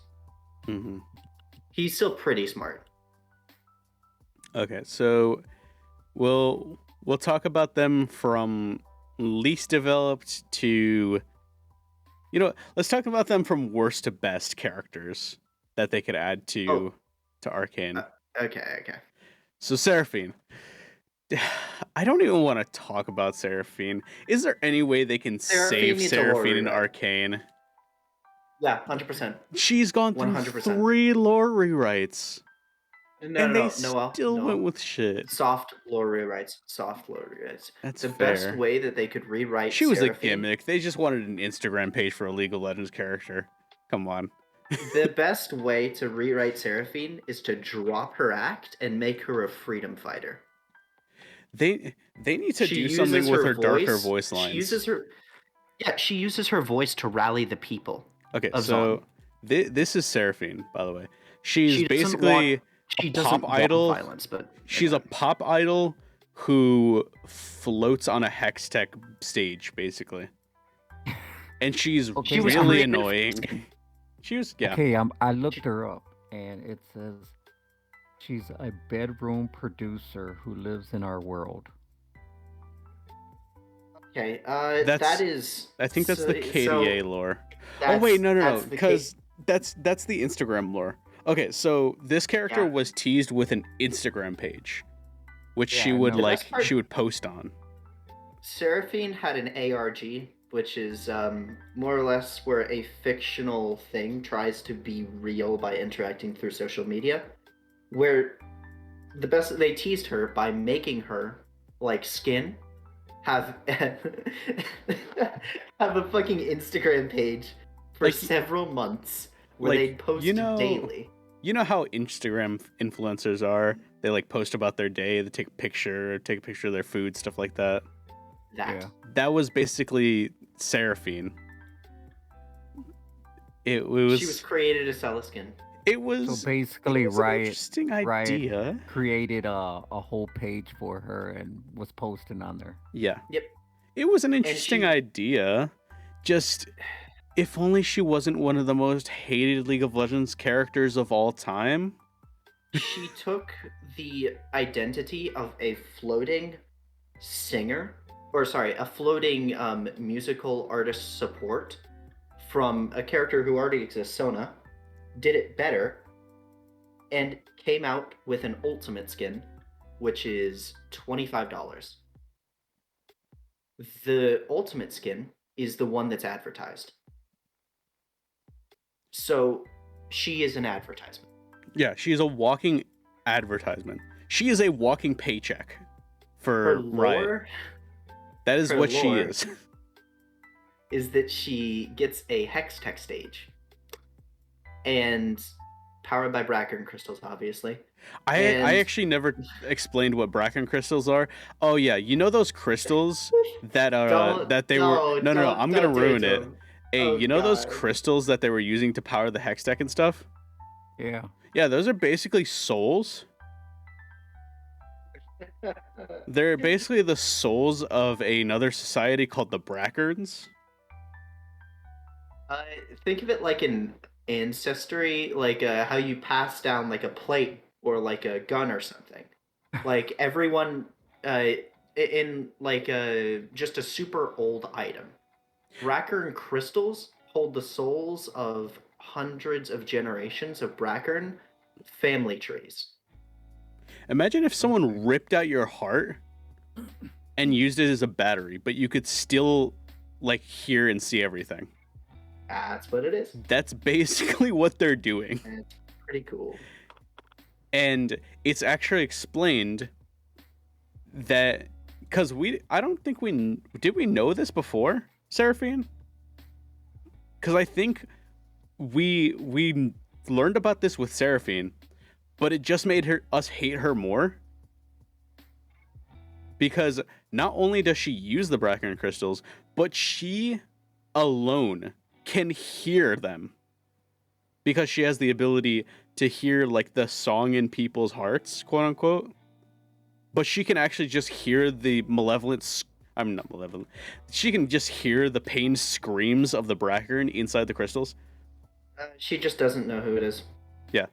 Mm-hmm. He's still pretty smart. Okay, so we'll talk about them from least developed to, let's talk about them from worst to best characters that they could add to Arcane. Okay. So Seraphine. I don't even want to talk about Seraphine. Is there any way they can save needs a lore Seraphine in rewrite. Arcane? Yeah, 100%. She's gone through 100%. 3 lore rewrites. No, They Noel, still went with shit. soft lore rewrites. That's the fair. best way that they could rewrite She was Seraphine, a gimmick. They just wanted an Instagram page for a League of Legends character. Come on. The best way to rewrite Seraphine is to drop her act and make her a freedom fighter. They need to She do uses something with her her darker voice- voice lines. She uses her voice to rally the people. Okay, of so this is Seraphine, by the way. She's She doesn't basically She a doesn't pop want idol. violence, but She's a pop idol who floats on a hex tech stage, basically. And she's Okay. She was really creative. annoying. She was, yeah. Okay, I looked her up, and it says she's a bedroom producer who lives in our world. Okay, That's- that is. I think that's the KDA lore. Oh that's- wait, no, that's the because that's the Instagram lore. Okay, so this character Yeah. was teased with an Instagram page, which Yeah, she I would know. The best part- she would post on. Seraphine had an ARG, which is more or less where a fictional thing tries to be real by interacting through social media. Where they teased her by making her like skin have have a fucking Instagram page for Like, several months where like, they'd post daily. You know how Instagram influencers are? They like post about their day, they take a picture of their food, stuff like that. That That was basically Seraphine. It was she was created to sell a skin. it was So basically, it was an Riot interesting idea. created a whole page for her and was posting on there. Yeah. Yep. It was an interesting she- idea. Just if only she wasn't one of the most hated League of Legends characters of all time. She took the identity of a floating singer, a floating musical artist support from a character who already exists, Sona, did it better, and came out with an ultimate skin, which is $25. The ultimate skin is the one that's advertised. So she is an advertisement. Yeah, she is a walking advertisement. She is a walking paycheck Her for Riot. lore That is her what she lore- is. is that she gets a hex tech stage, and powered by Bracken crystals, obviously. I And- actually never explained what Bracken crystals are. Oh yeah, you know those crystals that they were no, I'm gonna ruin it. Hey, Oh, you know those God. crystals that they were using to power the hex deck and stuff? Yeah. Yeah, those are basically souls. They're basically the souls of another society called the Brackerns. Think of it like an ancestry, like how you pass down like a plate or like a gun or something. Like everyone in like just a super old item. Brackern crystals hold the souls of hundreds of generations of Brackern family trees. Imagine if someone ripped out your heart and used it as a battery, but you could still like hear and see everything. That's what it is. That's basically what they're doing. It's pretty cool. And it's actually explained that because I don't think we know this before, Seraphine? Because I think we learned about this with Seraphine, but it just made us hate her more. Because not only does she use the Bracken crystals, but she alone can hear them. Because she has the ability to hear like the song in people's hearts, quote unquote. But she can actually just hear the malevolent. I'm not malevolent. She can just hear the pained screams of the Bracken inside the crystals. She just doesn't know who it is. Yeah.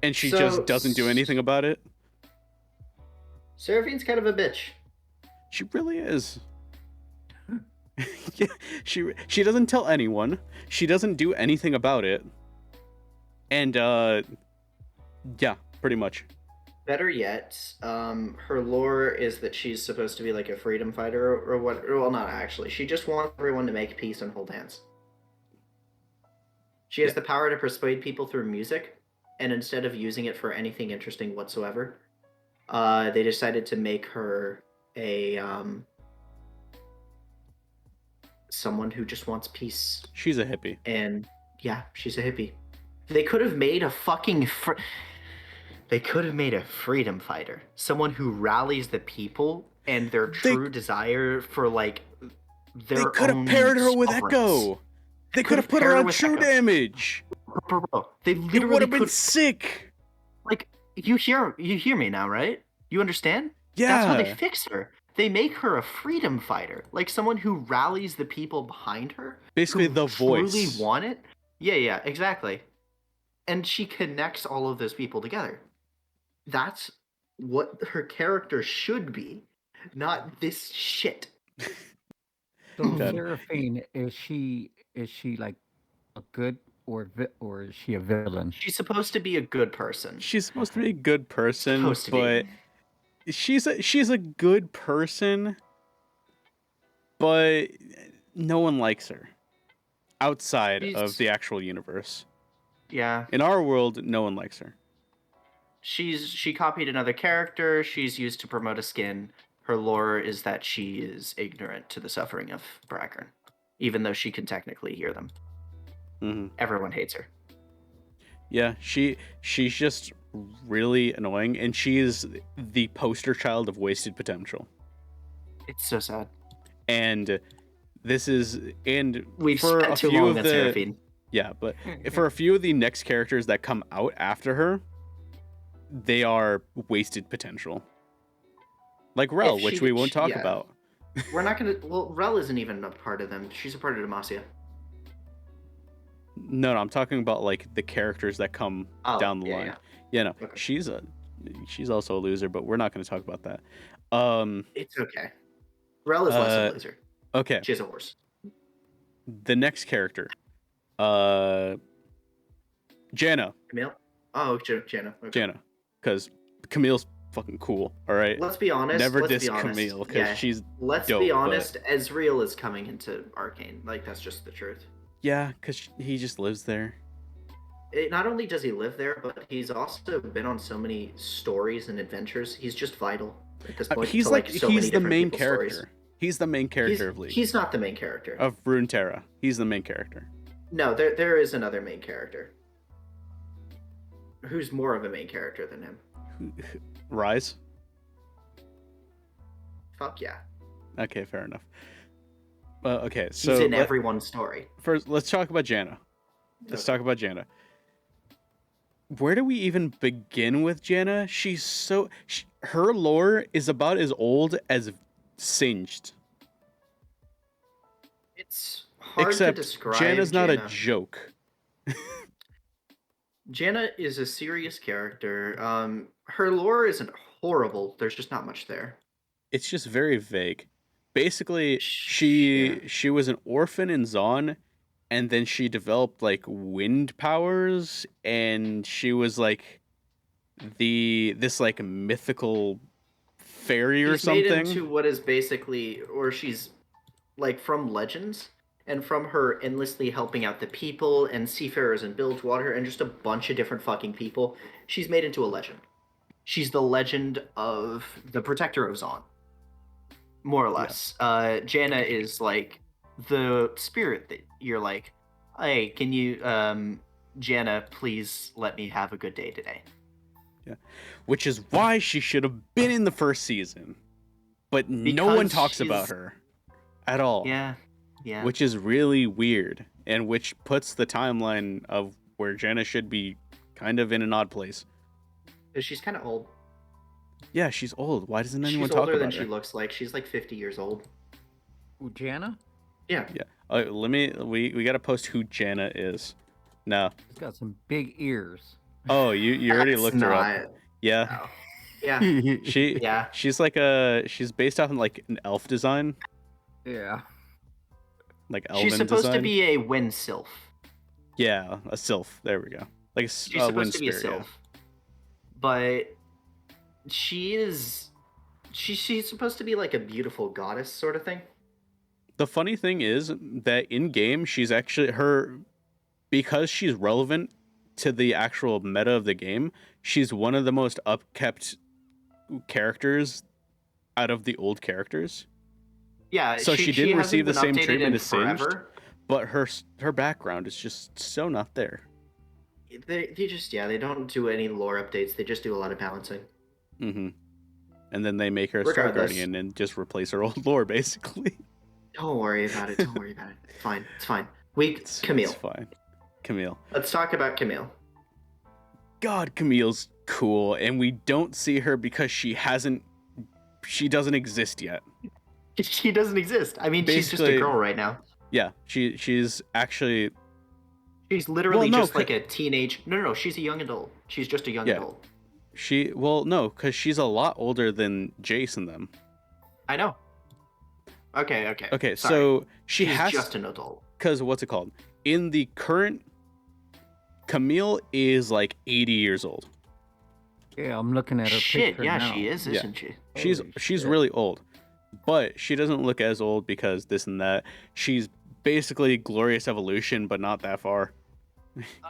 And she just doesn't do anything about it. Seraphine's kind of a bitch. She really is. Yeah, she doesn't tell anyone. She doesn't do anything about it. And yeah, pretty much. Better yet, her lore is that she's supposed to be like a freedom fighter or what? Well, not actually. She just wants everyone to make peace and hold hands. She has the power to persuade people through music, and instead of using it for anything interesting whatsoever, they decided to make her a someone who just wants peace. She's a hippie. And yeah, she's a hippie. They could have made a fucking they could have made a freedom fighter, someone who rallies the people and their true desire for like their own. They could have paired her with sovereigns. Echo. They could have put her on true damage. Bro, they literally It would have been sick. Like you hear me now, right? You understand? Yeah. That's how they fix her. They make her a freedom fighter, like someone who rallies the people behind her. Basically, the voice. Truly want it. Yeah, exactly. And she connects all of those people together. That's what her character should be, not this shit. So Seraphine, is she like a good or is she a villain? She's supposed to be a good person. She's supposed to be a good person, but she's a good person, but no one likes her outside of the actual universe. Yeah. In our world, no one likes her. She copied another character. She's used to promote a skin. Her lore is that she is ignorant to the suffering of Bracken, even though she can technically hear them. Mm-hmm. Everyone hates her. Yeah, she's just really annoying, and she is the poster child of wasted potential. It's so sad. And this is we've for spent a too few long of on Seraphine. Yeah, but for a few of the next characters that come out after her, they are wasted potential. Like Rel, which we won't talk about. We're not gonna. Well, Rel isn't even a part of them. She's a part of Demacia. No, I'm talking about like the characters that come down the line. Yeah, no, okay. She's also a loser, but we're not going to talk about that. It's okay. Rel is less of a loser. Okay. She has a horse. The next character, Janna. Camille. Oh, Janna. Okay. Janna, because Camille's fucking cool. All right. Let's be honest. Never diss Camille because she's. Let's dope, be honest. Ezreal is coming into Arcane. Like that's just the truth. Yeah, because he just lives there. Not only does he live there, but he's also been on so many stories and adventures. He's just vital at this point. He's he's the main character. Stories. He's the main character of League. He's not the main character. Of Runeterra. He's the main character. No, there is another main character. Who's more of a main character than him? Rise? Fuck yeah. Okay, fair enough. Okay, so... He's in everyone's story. First, let's talk about Janna. Let's talk about Janna. Where do we even begin with Janna? She's so... her lore is about as old as Singed. It's hard to describe. Janna's not a joke. Janna is a serious character. Her lore isn't horrible. There's just not much there. It's just very vague. Basically, she was an orphan in Zaun, and then she developed like wind powers, and she was like this like mythical fairy or She's made something. into what is basically, or she's like from Legends, and from her endlessly helping out the people and seafarers in Bilgewater and just a bunch of different fucking people, she's made into a legend. She's the legend of the protector of Zon, more or less. Janna is like the spirit that you're like, hey, can you, Janna, please let me have a good day today. Yeah, which is why she should have been in the first season, but no one talks about her at all. Yeah. Which is really weird, and which puts the timeline of where Janna should be kind of in an odd place. Because she's kind of old. Yeah, she's old. Why doesn't anyone She's talk older about than her? she looks like. She's like 50 years old. Janna? Yeah. Yeah. We gotta post who Janna is. No. She's got some big ears. Oh, you already That's looked her up. not- Yeah. No. Yeah. She's like she's based off in like an elf design. Yeah. Like elven She's supposed design. to be a wind sylph. Yeah, a sylph. There we go. Like She's wind supposed to be a spirit, sylph. But she's supposed to be like a beautiful goddess sort of thing. The funny thing is that in game she's actually because she's relevant to the actual meta of the game, she's one of the most upkept characters out of the old characters. Yeah, so she didn't receive the same treatment as Singed, forever. but her background is just so not there. They they don't do any lore updates. They just do a lot of balancing. Mm-hmm. And then they make her a Star Regardless. Guardian and just replace her old lore, basically. Don't worry about it. Don't worry about it. It's fine. It's fine. Camille. It's fine. Camille. Let's talk about Camille. God, Camille's cool, and we don't see her because she doesn't exist yet. She doesn't exist. I mean, she's just a girl right now. Yeah, she's actually... She's literally just like a teenage... No, she's a young adult. She's just a young adult. because she's a lot older than Jace and them. I know. Okay. Okay, Sorry. so she's just an adult. Because what's it called? In the current... Camille is like 80 years old. Yeah, I'm looking at her picture now. She is, isn't she? She's really old. But she doesn't look as old because this and that. She's basically Glorious Evolution, but not that far.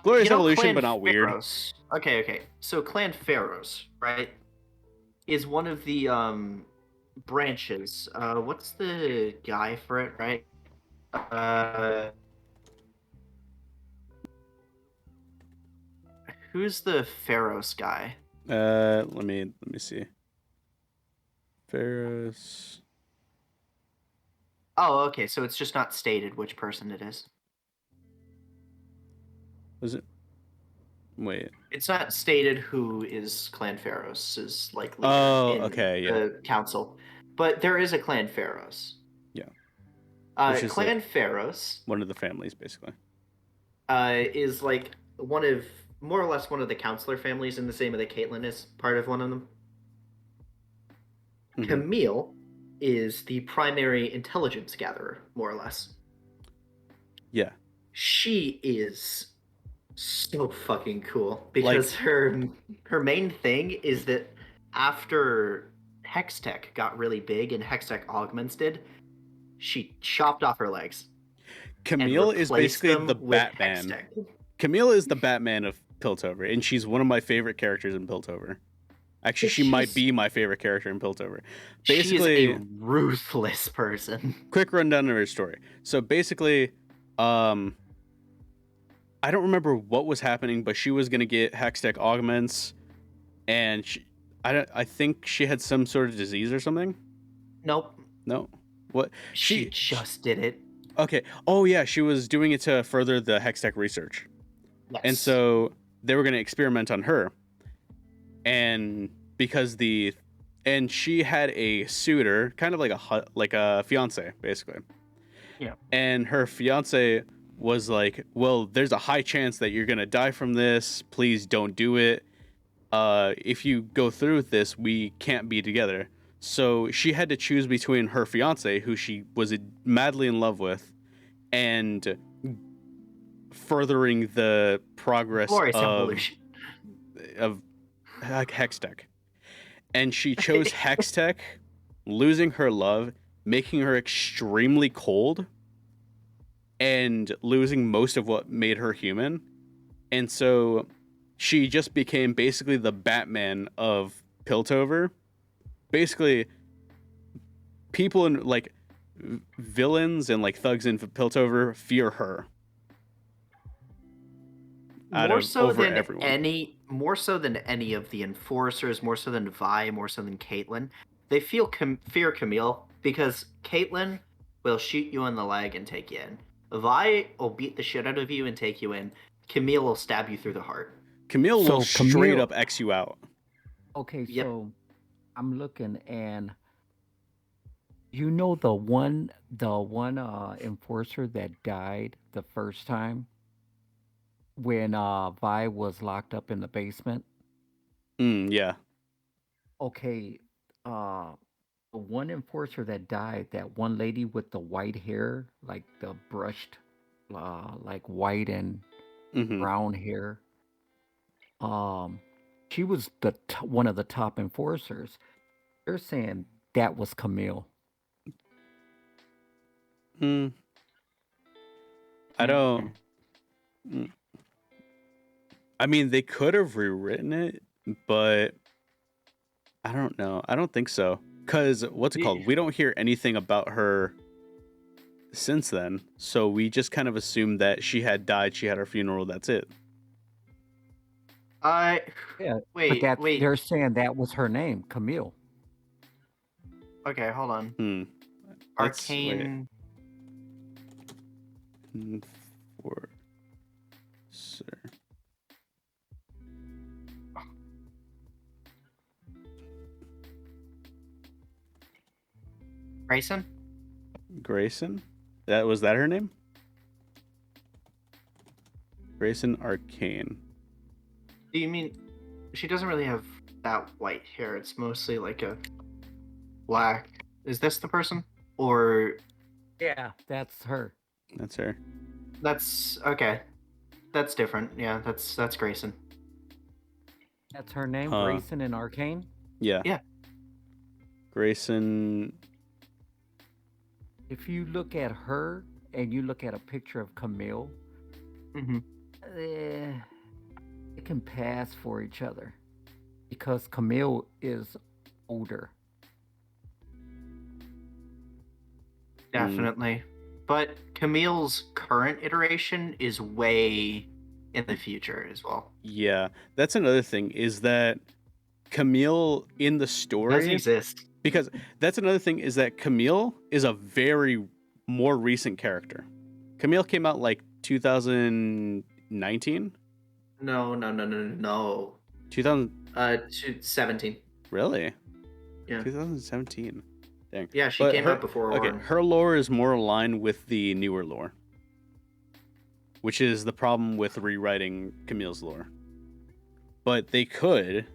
Glorious Evolution, Clan but not weird. Pharaohs. Okay. So Clan Pharaohs, right, is one of the branches. What's the guy for it, right? Who's the Pharaohs guy? Let me see. Pharaohs. Oh, okay. So it's just not stated which person it is. Was it? Wait. It's not stated who is Clan Pharaohs is like leader in the council, but there is a Clan Pharaohs. Yeah. Clan Pharaohs. One of the families, basically. Is like more or less one of the counselor families in the same way that Caitlyn is part of one of them. Mm-hmm. Camille is the primary intelligence gatherer, more or less. Yeah. She is so fucking cool because her main thing is that after Hextech got really big and Hextech augments did, she chopped off her legs. Camille is basically the Batman. Hextech. Camille is the Batman of Piltover, and she's one of my favorite characters in Piltover. Actually, she might be my favorite character in Piltover. Basically, she's a ruthless person. Quick rundown of her story. So basically, I don't remember what was happening, but she was gonna get Hextech augments, and I think she had some sort of disease or something. Nope. No. What? She just did it. Okay. Oh yeah, she was doing it to further the Hextech research. Yes. And so they were gonna experiment on her. And because she had a suitor, kind of like a fiance, basically. Yeah. And her fiance was like, well, there's a high chance that you're gonna die from this. Please don't do it. If you go through with this, we can't be together. So she had to choose between her fiance, who she was madly in love with, and furthering the progress of Hextech. and she chose Hextech, losing her love, making her extremely cold, and losing most of what made her human. And so she just became basically the Batman of Piltover. Basically, people in like villains and like thugs in Piltover fear her. More so than everyone. more so than any of the enforcers, more so than Vi, more so than Caitlyn. They fear Camille because Caitlyn will shoot you in the leg and take you in. Vi will beat the shit out of you and take you in. Camille will stab you through the heart. Camille will So straight Camille, up X you out. okay, Yep. so I'm looking and you know the one enforcer that died the first time when Vi was locked up in the basement. Yeah. Okay, uh the one enforcer that died, that one lady with the white hair, like the brushed like white and Mm-hmm. brown hair. Um she was one of the top enforcers. They're saying that was Camille. Mm, I don't. mm, I mean, they could have rewritten it, but I don't know. I don't think so. Because what's it called? We don't hear anything about her since then. So we just kind of assume that she had died. She had her funeral. That's it. Yeah, but Wait. they're saying that was her name, Camille. Okay, hold on. Hmm. Arcane. For sir. Grayson? Was that her name? Grayson Arcane. Do you mean she doesn't really have that white hair? It's mostly like a black. Is this the person? Or Yeah, that's her. That's her. that's okay. That's different. Yeah, that's Grayson. That's her name, Grayson in Arcane? Yeah. Yeah. Grayson. If you look at her and you look at a picture of Camille, they can pass for each other because Camille is older. Definitely. But Camille's current iteration is way in the future as well. Yeah, that's another thing, is that Camille in the story doesn't exist. Because that's another thing, is that Camille is a very more recent character. Camille came out like 2019? No. 2017. Really? Yeah. 2017. Dang. Yeah, she came out before. Okay, her lore is more aligned with the newer lore, which is the problem with rewriting Camille's lore. But they could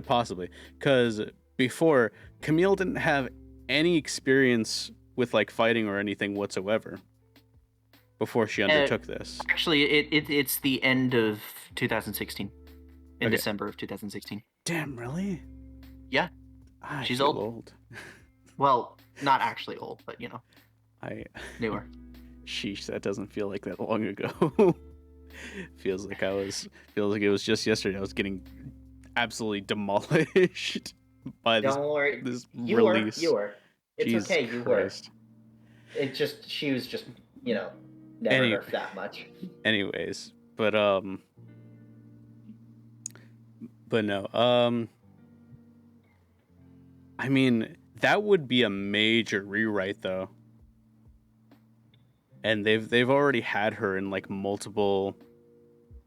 possibly, because before, Camille didn't have any experience with like fighting or anything whatsoever before she undertook this. Actually, it's the end of 2016. In December of 2016. Damn, really? Yeah. She's old. Well, not actually old, but you know. Newer. Sheesh, that doesn't feel like that long ago. feels like it was just yesterday. I was getting absolutely demolished by this release. You were. It's Jesus okay, you Christ. were. It's just, she was just, never nerfed that much. Anyways, but no. I mean, that would be a major rewrite though. And they've already had her in like multiple.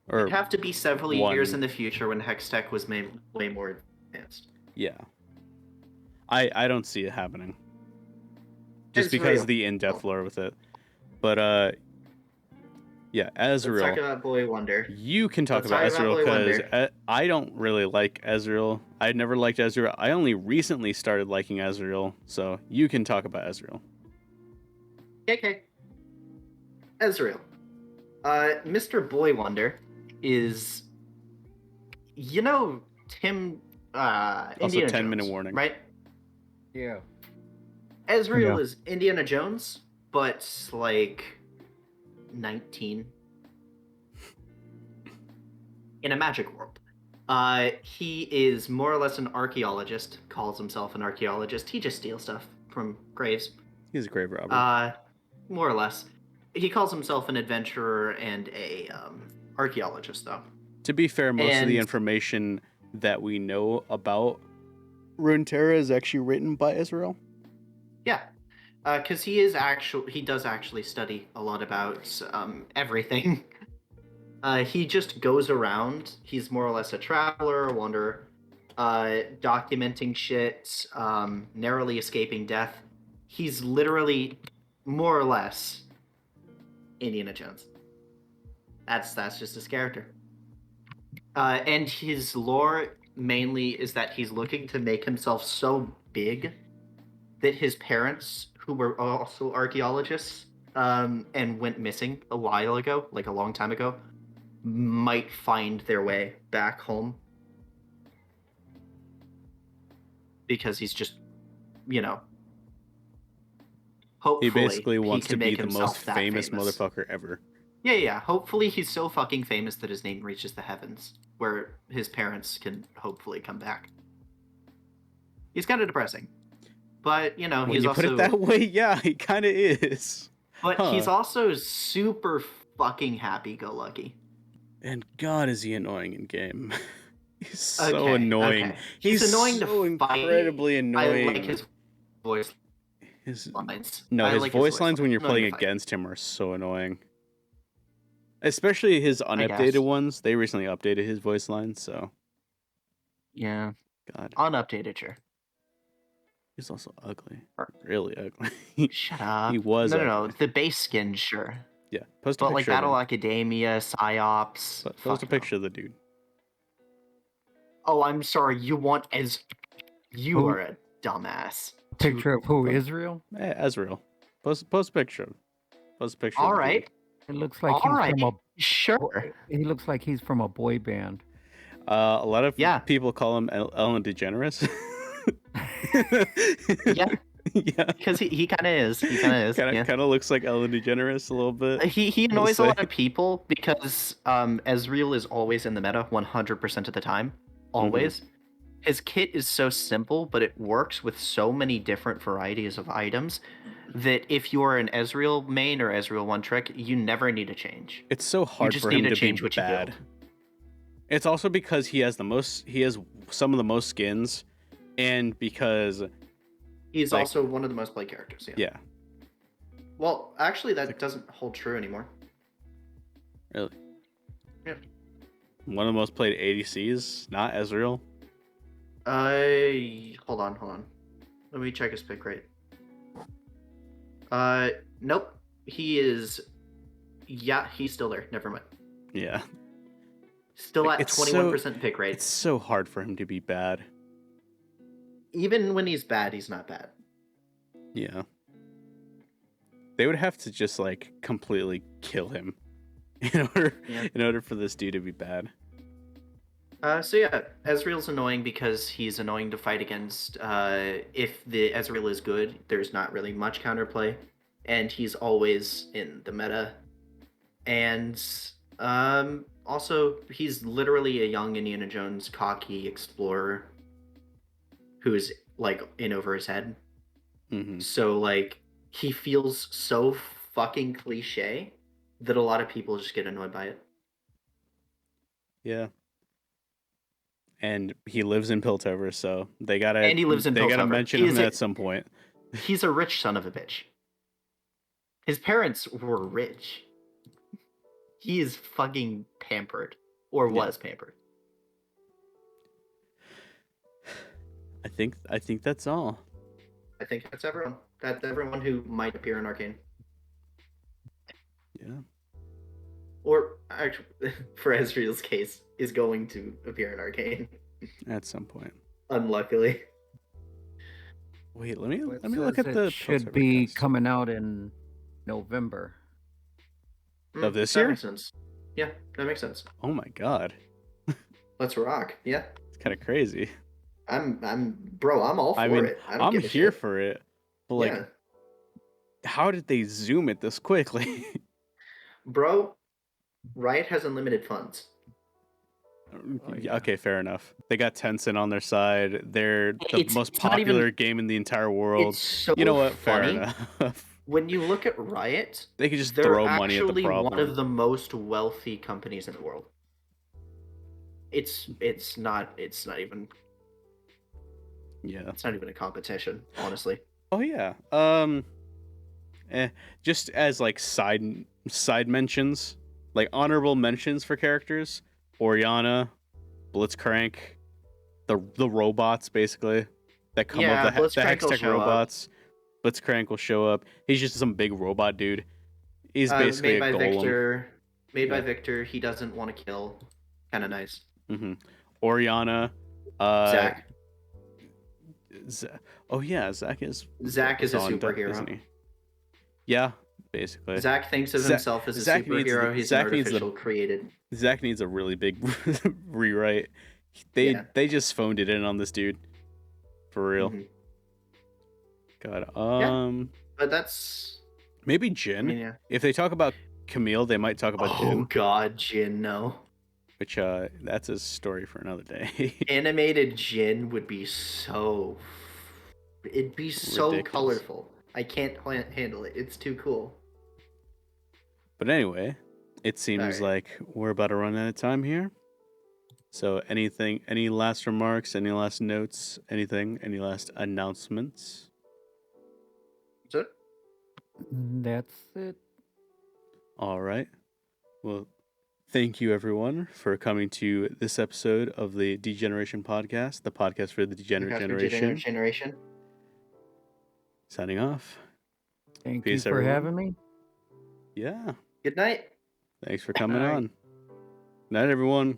It'd have to be several years in the future when Hextech was made way more advanced. Yeah. I don't see it happening. Just because of the in-depth lore with it. But yeah, Ezreal. Let's talk about Boy Wonder. You can talk about Ezreal, because I don't really like Ezreal. I never liked Ezreal. I only recently started liking Ezreal, so you can talk about Ezreal. Okay. Ezreal. Mr. Boy Wonder is, Tim Also, Indiana 10-minute Jones, warning. right? Yeah. Ezreal Yeah. is Indiana Jones, but like 19 in a magic world. He is more or less an archaeologist, calls himself an archaeologist. He just steals stuff from graves. He's a grave robber. More or less. He calls himself an adventurer and a archaeologist, though. To be fair, most of the information that we know about Runeterra is actually written by Israel. Yeah, because he does actually study a lot about everything. He just goes around. He's more or less a traveler, a wanderer, documenting shit, narrowly escaping death. He's literally more or less Indiana Jones. That's just his character. And his lore mainly is that he's looking to make himself so big that his parents, who were also archaeologists, and went missing a while ago, like a long time ago, might find their way back home. Because he's just, hopefully He basically wants to be the most famous motherfucker ever. Yeah. Hopefully he's so fucking famous that his name reaches the heavens, where his parents can hopefully come back. He's kind of depressing. But, he's when you also... put it that way, yeah, he kind of is. But he's also super fucking happy-go-lucky. And God, is he annoying in game. He's so annoying. Okay. He's annoying so to fight. incredibly annoying. I like his voice lines. No, his like voice lines when you're playing against him are so annoying. Especially his unupdated ones. They recently updated his voice lines, so... Yeah. God. Unupdated, sure. He's also ugly. Really ugly. Shut up. He was ugly. No. The base skin, sure. Yeah. Post a picture like Battle Academia, Psyops... Post a picture of the dude. Oh, I'm sorry. You want as... You are a dumbass. Picture of who? Israel? Ezreal. Post a picture. Post a picture. All right. It looks like he's from a... Sure. He looks like he's from a boy band. A lot of people call him Ellen DeGeneres. Yeah. Yeah. Because he kind of is. He kind of is. Kind of looks like Ellen DeGeneres a little bit. He annoys a lot of people because Ezreal is always in the meta 100% of the time. Always. Mm-hmm. His kit is so simple, but it works with so many different varieties of items that if you're an Ezreal main or Ezreal one trick, you never need to change. It's so hard for him to be bad. It's also because he has some of the most skins, and because he's also one of the most played characters. Yeah. Well, actually, that doesn't hold true anymore. Really? Yeah. One of the most played ADCs, not Ezreal. Hold on. Let me check his pick rate. Nope. He is... Yeah, he's still there. Never mind. Yeah. Still at 21% pick rate. It's so hard for him to be bad. Even when he's bad, he's not bad. Yeah. They would have to just, completely kill him in order for this dude to be bad. Ezreal's annoying because he's annoying to fight against. If the Ezreal is good, there's not really much counterplay, and he's always in the meta. And also, he's literally a young Indiana Jones cocky explorer who's in over his head. Mm-hmm. So he feels so fucking cliche that a lot of people just get annoyed by it. Yeah. And he lives in Piltover, so they gotta mention him at some point. He's a rich son of a bitch. His parents were rich. He is fucking pampered, or was pampered. I think that's all. I think that's everyone. That's everyone who might appear in Arcane. Yeah. Or actually, for Ezreal's case, is going to appear in Arcane. At some point. Unluckily. Wait, let me look at the... should be coming out in November. Of this year? That makes sense. Yeah, that makes sense. Oh my god. Let's rock. Yeah. It's kind of crazy. Bro, I'm all I for mean, it. I don't I'm give a here shit. for it, but like, Yeah, how did they zoom it this quickly? bro, Riot has unlimited funds. Oh, Yeah, yeah. okay, fair enough. They got Tencent on their side. They're the It's most it's not even. popular game in the entire world. It's so You know what? Fair funny. enough. When you look at Riot, They could just they're throw money at the actually one problem. of the most wealthy companies in the world. It's not even Yeah. it's not even a competition, honestly. Oh yeah. Just as like side mentions, like honorable mentions for characters: Oriana, Blitzcrank, the robots basically that come Yeah, of the Blitzcrank will Hextech show up. robots. Blitzcrank will show up. He's just some big robot dude. He's basically Made a by golem. Victor. Made by Yeah. Victor. He doesn't want to kill. Kind of nice. Mm-hmm. Oriana. Uh. Zach. Oh yeah, Zach is Zach is a on death, superhero. isn't he? Yeah, basically. Zach thinks of himself as a superhero. He's an artificial created. Zach needs a really big rewrite. They just phoned it in on this dude. For real. Mm-hmm. God. Yeah, but that's Maybe Jin. I mean, yeah. If they talk about Camille, they might talk about Jin. Oh God, Jin, no. Which that's a story for another day. Animated Jin would be so. It'd be so Ridiculous. colorful. I can't handle it. It's too cool. But anyway, it seems like we're about to run out of time here. So any last remarks, any last notes, anything, any last announcements? That's it? That's it. All right. Well, thank you everyone for coming to this episode of the Degeneration Podcast, the podcast for the Degenerate Generation. Signing off. Thank Peace, you for everyone. having me. Yeah. Good night. Thanks for coming All right. on. Night, everyone.